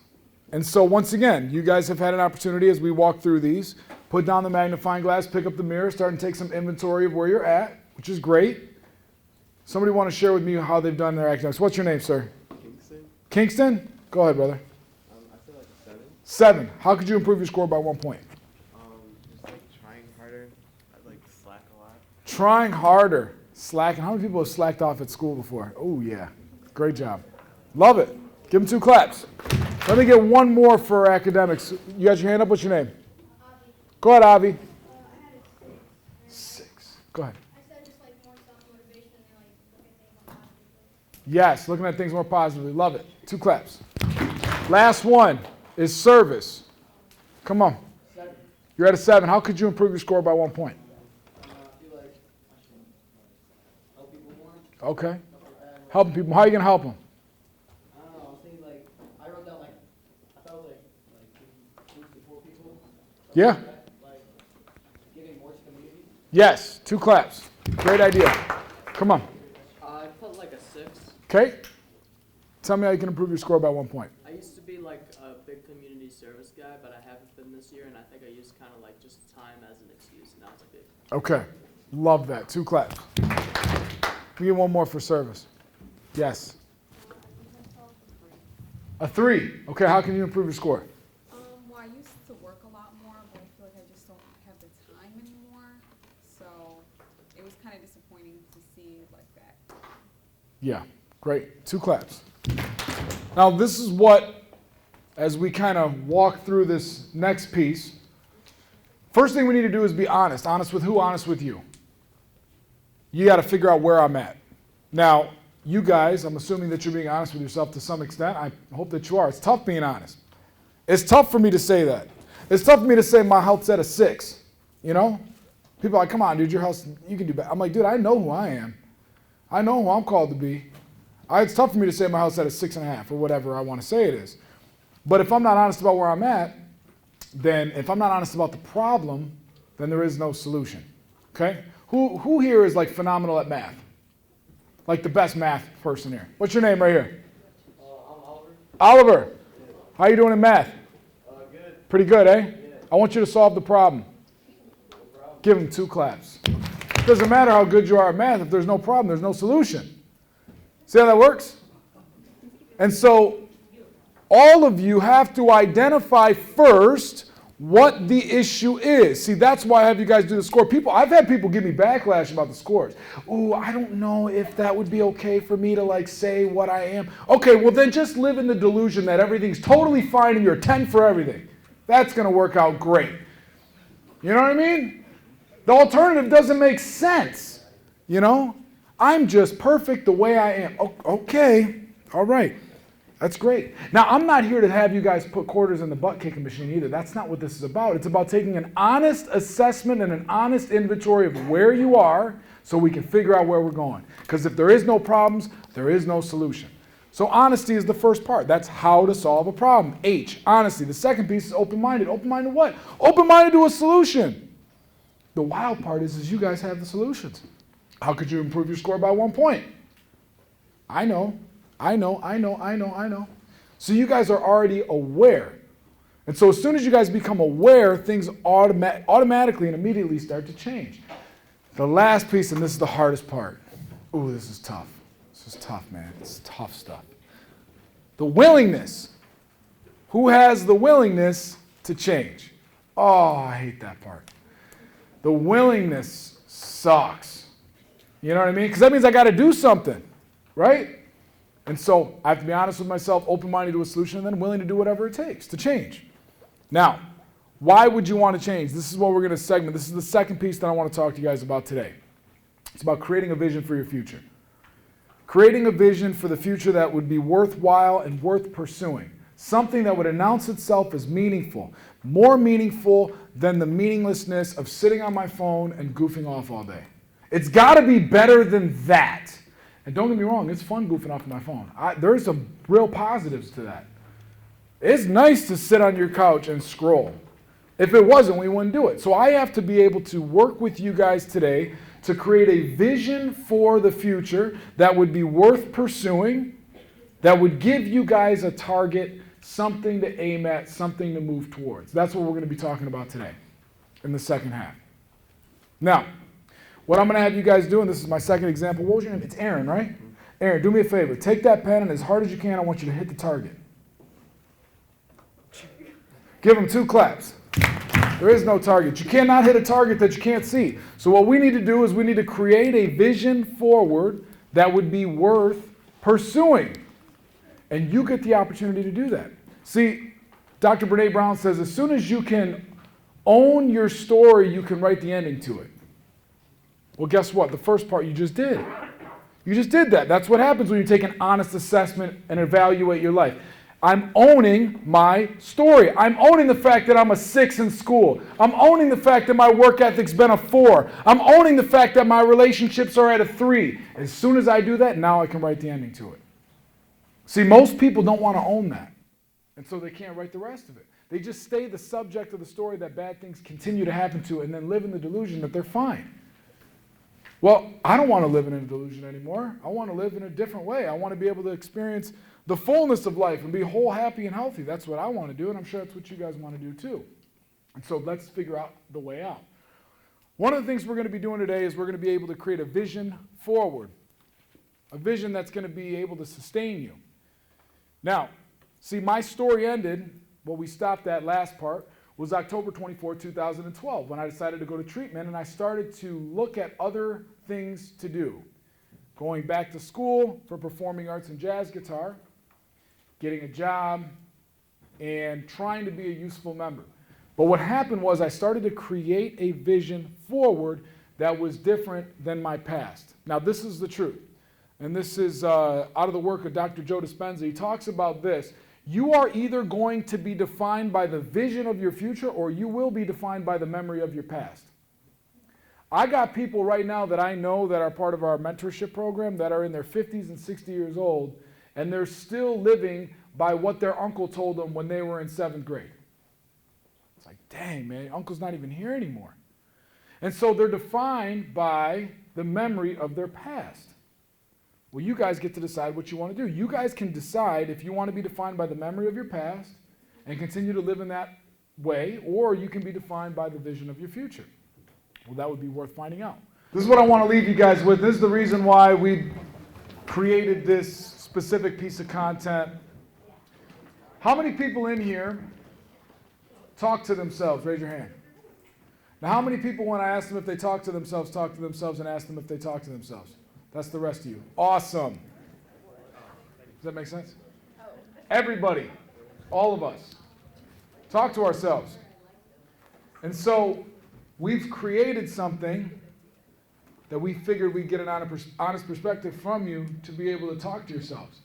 Speaker 9: And so, once again, you guys have had an opportunity as we walk through these, put down the magnifying glass, pick up the mirror, start and take some inventory of where you're at, which is great. Somebody want to share with me how they've done their academics. What's your name, sir?
Speaker 10: Kingston.
Speaker 9: Kingston? Go ahead, brother.
Speaker 10: I feel like 7.
Speaker 9: 7. How could you improve your score by 1 point?
Speaker 12: Just like trying harder. I like slack a lot.
Speaker 9: Trying harder. Slacking. How many people have slacked off at school before? Oh, yeah. Great job. Love it. Give them 2 claps. Let me get one more for academics. You got your hand up? What's your name?
Speaker 11: Avi.
Speaker 9: Go ahead, Avi. 6. Go ahead.
Speaker 11: I said just like more self-motivation and like look at things more positively.
Speaker 9: Yes, looking at things more positively. Love it. 2 claps. Last one is service. Come on.
Speaker 12: 7.
Speaker 9: You're at a 7. How could you improve your score by 1 point?
Speaker 12: I feel like I should help people more.
Speaker 9: Okay. Helping people. How are you going to help them?
Speaker 12: I don't know. I was thinking like I wrote down like I felt like giving food to poor people.
Speaker 9: Yeah.
Speaker 12: Like giving more to community.
Speaker 9: Yes. 2 claps. Great idea. Come on.
Speaker 12: I felt like a 6.
Speaker 9: Okay. Tell me how you can improve your score by 1 point.
Speaker 12: I used to be like a big community service guy, but I haven't been this year, and I think I used kind of like just time as an excuse, and now it's big.
Speaker 9: Okay. Love that. 2 claps. We get one more for service. Yes. A 3. Okay. How can you improve your score?
Speaker 13: Well, I used to work a lot more, but I feel like I just don't have the time anymore. So it was kind of disappointing to see it like that.
Speaker 9: Yeah. Great. 2 claps. Now, this is what, as we kind of walk through this next piece, first thing we need to do is be honest. Honest with who? Honest with you. You got to figure out where I'm at. Now, you guys, I'm assuming that you're being honest with yourself to some extent. I hope that you are. It's tough being honest. It's tough for me to say that. It's tough for me to say my health's at a 6. You know? People are like, come on, dude, your health, you can do better. I'm like, dude, I know who I am. I know who I'm called to be. It's tough for me to say my health's at a 6.5 or whatever I want to say it is. But if I'm not honest about where I'm at, then if I'm not honest about the problem, then there is no solution. Okay? Who here is like phenomenal at math? Like the best math person here. What's your name right here?
Speaker 12: I'm Oliver.
Speaker 9: Oliver. How you doing in math?
Speaker 12: Good.
Speaker 9: Pretty good, eh?
Speaker 12: Yeah.
Speaker 9: I want you to solve the problem.
Speaker 12: No problem.
Speaker 9: Give him 2 claps. It doesn't matter how good you are at math. If there's no problem, there's no solution. See how that works? And so all of you have to identify first what the issue is. See, that's why I have you guys do the score. I've had people give me backlash about the scores. Ooh, I don't know if that would be okay for me to like say what I am. Okay, well then just live in the delusion that everything's totally fine and you're 10 for everything. That's going to work out great. You know what I mean? The alternative doesn't make sense. You know? I'm just perfect the way I am. Okay, all right. That's great. Now, I'm not here to have you guys put quarters in the butt kicking machine either. That's not what this is about. It's about taking an honest assessment and an honest inventory of where you are so we can figure out where we're going. Because if there is no problems, there is no solution. So honesty is the first part. That's how to solve a problem. H, honesty. The second piece is open-minded. Open-minded what? Open-minded to a solution. The wild part is you guys have the solutions. How could you improve your score by 1 point? I know. So you guys are already aware. And so as soon as you guys become aware, things automatically and immediately start to change. The last piece, and this is the hardest part. Ooh, this is tough. This is tough, man. It's tough stuff. The willingness. Who has the willingness to change? Oh, I hate that part. The willingness sucks. You know what I mean? Because that means I got to do something, right? And so I have to be honest with myself, open-minded to a solution, and then willing to do whatever it takes to change. Now, why would you want to change? This is what we're going to segment. This is the second piece that I want to talk to you guys about today. It's about creating a vision for your future. Creating a vision for the future that would be worthwhile and worth pursuing. Something that would announce itself as meaningful. More meaningful than the meaninglessness of sitting on my phone and goofing off all day. It's got to be better than that. And don't get me wrong, it's fun goofing off my phone. There's some real positives to that. It's nice to sit on your couch and scroll. If it wasn't, we wouldn't do it. So I have to be able to work with you guys today to create a vision for the future that would be worth pursuing, that would give you guys a target, something to aim at, something to move towards. That's what we're going to be talking about today in the second half. Now, what I'm going to have you guys do, and this is my second example. What was your name? It's Aaron, right? Aaron, do me a favor. Take that pen, and as hard as you can, I want you to hit the target. Give him 2 claps. There is no target. You cannot hit a target that you can't see. So what we need to do is we need to create a vision forward that would be worth pursuing. And you get the opportunity to do that. See, Dr. Brene Brown says as soon as you can own your story, you can write the ending to it. Well, guess what? The first part you just did. You just did that. That's what happens when you take an honest assessment and evaluate your life. I'm owning my story. I'm owning the fact that I'm a 6 in school. I'm owning the fact that my work ethic's been a 4. I'm owning the fact that my relationships are at a 3. As soon as I do that, now I can write the ending to it. See, most people don't want to own that. And so they can't write the rest of it. They just stay the subject of the story that bad things continue to happen to and then live in the delusion that they're fine. Well, I don't want to live in a delusion anymore. I want to live in a different way. I want to be able to experience the fullness of life and be whole, happy, and healthy. That's what I want to do, and I'm sure that's what you guys want to do too. And so let's figure out the way out. One of the things we're going to be doing today is we're going to be able to create a vision forward, a vision that's going to be able to sustain you. Now, see, my story ended, what we stopped at last part, was October 24, 2012, when I decided to go to treatment, and I started to look at other things to do. Going back to school for performing arts and jazz guitar, getting a job, and trying to be a useful member. But what happened was I started to create a vision forward that was different than my past. Now, this is the truth, and this is out of the work of Dr. Joe Dispenza. He talks about this. You are either going to be defined by the vision of your future, or you will be defined by the memory of your past. I got people right now that I know that are part of our mentorship program that are in their 50s and 60 years old, and they're still living by what their uncle told them when they were in 7th grade. It's like, dang, man, uncle's not even here anymore. And so they're defined by the memory of their past. Well, you guys get to decide what you want to do. You guys can decide if you want to be defined by the memory of your past and continue to live in that way, or you can be defined by the vision of your future. Well, that would be worth finding out. This is what I want to leave you guys with. This is the reason why we created this specific piece of content. How many people in here talk to themselves? Raise your hand. Now, how many people, when I ask them if they talk to themselves and ask them if they talk to themselves? That's the rest of you. Awesome. Does that make sense? Everybody, all of us, talk to ourselves. And so we've created something that we figured we'd get an honest perspective from you to be able to talk to yourselves.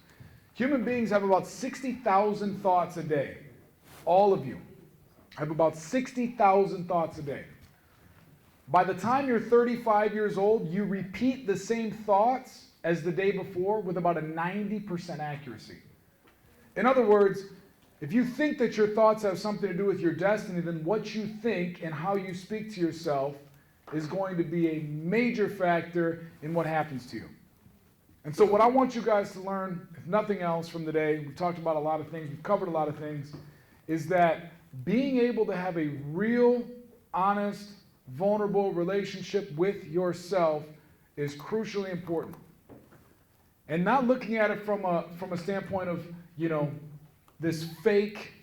Speaker 9: Human beings have about 60,000 thoughts a day. All of you have about 60,000 thoughts a day. By the time you're 35 years old, you repeat the same thoughts as the day before with about a 90% accuracy. In other words, if you think that your thoughts have something to do with your destiny, then what you think and how you speak to yourself is going to be a major factor in what happens to you. And so what I want you guys to learn, if nothing else from the day, we've talked about a lot of things, we've covered a lot of things, is that being able to have a real, honest, vulnerable relationship with yourself is crucially important. And not looking at it from a standpoint of, this fake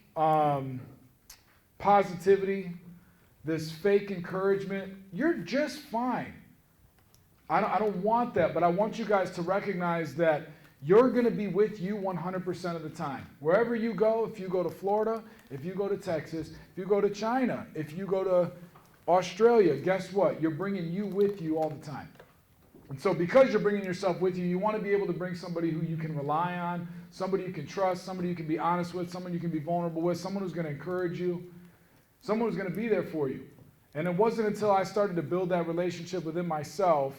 Speaker 9: positivity, this fake encouragement. You're just fine. I don't want that, but I want you guys to recognize that you're going to be with you 100% of the time. Wherever you go, if you go to Florida, if you go to Texas, if you go to China, if you go to Australia, guess what? You're bringing you with you all the time. And so because you're bringing yourself with you, you want to be able to bring somebody who you can rely on, somebody you can trust, somebody you can be honest with, someone you can be vulnerable with, someone who's going to encourage you, someone who's going to be there for you. And it wasn't until I started to build that relationship within myself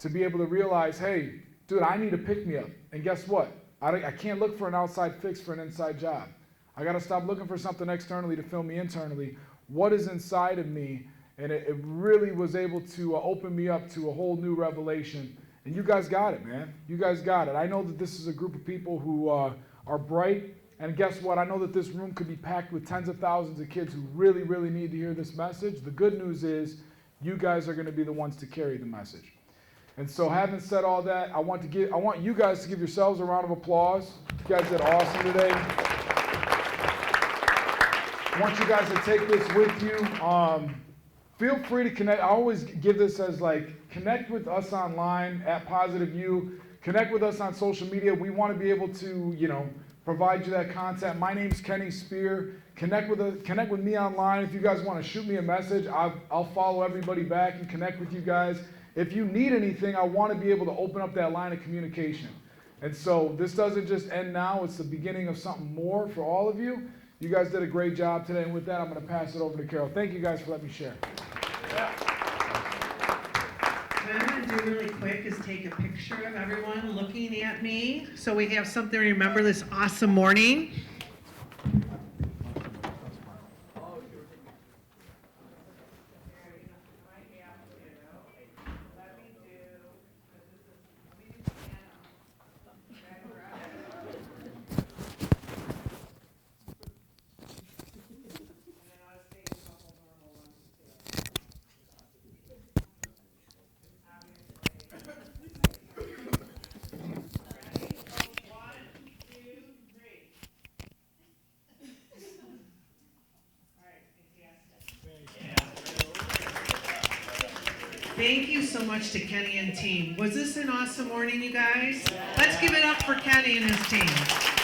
Speaker 9: to be able to realize, hey, dude, I need a pick-me-up. And guess what? I can't look for an outside fix for an inside job. I got to stop looking for something externally to fill me internally. What is inside of me? And it really was able to open me up to a whole new revelation. And you guys got it, man. You guys got it. I know that this is a group of people who are bright. And guess what? I know that this room could be packed with tens of thousands of kids who really, really need to hear this message. The good news is you guys are going to be the ones to carry the message. And so having said all that, I want you guys to give yourselves a round of applause. You guys did awesome today. I want you guys to take this with you. Feel free to connect. I always give this as connect with us online at Positive You. Connect with us on social media. We want to be able to, provide you that content. My name's Kenny Spear. Connect with me online. If you guys want to shoot me a message, I'll follow everybody back and connect with you guys. If you need anything, I want to be able to open up that line of communication. And so this doesn't just end now, it's the beginning of something more for all of you. You guys did a great job today, and with that, I'm going to pass it over to Carol. Thank you guys for letting me share.
Speaker 1: What I'm going to do really quick is take a picture of everyone looking at me so we have something to remember this awesome morning. Thank you so much to Kenny and team. Was this an awesome morning, you guys? Let's give it up for Kenny and his team.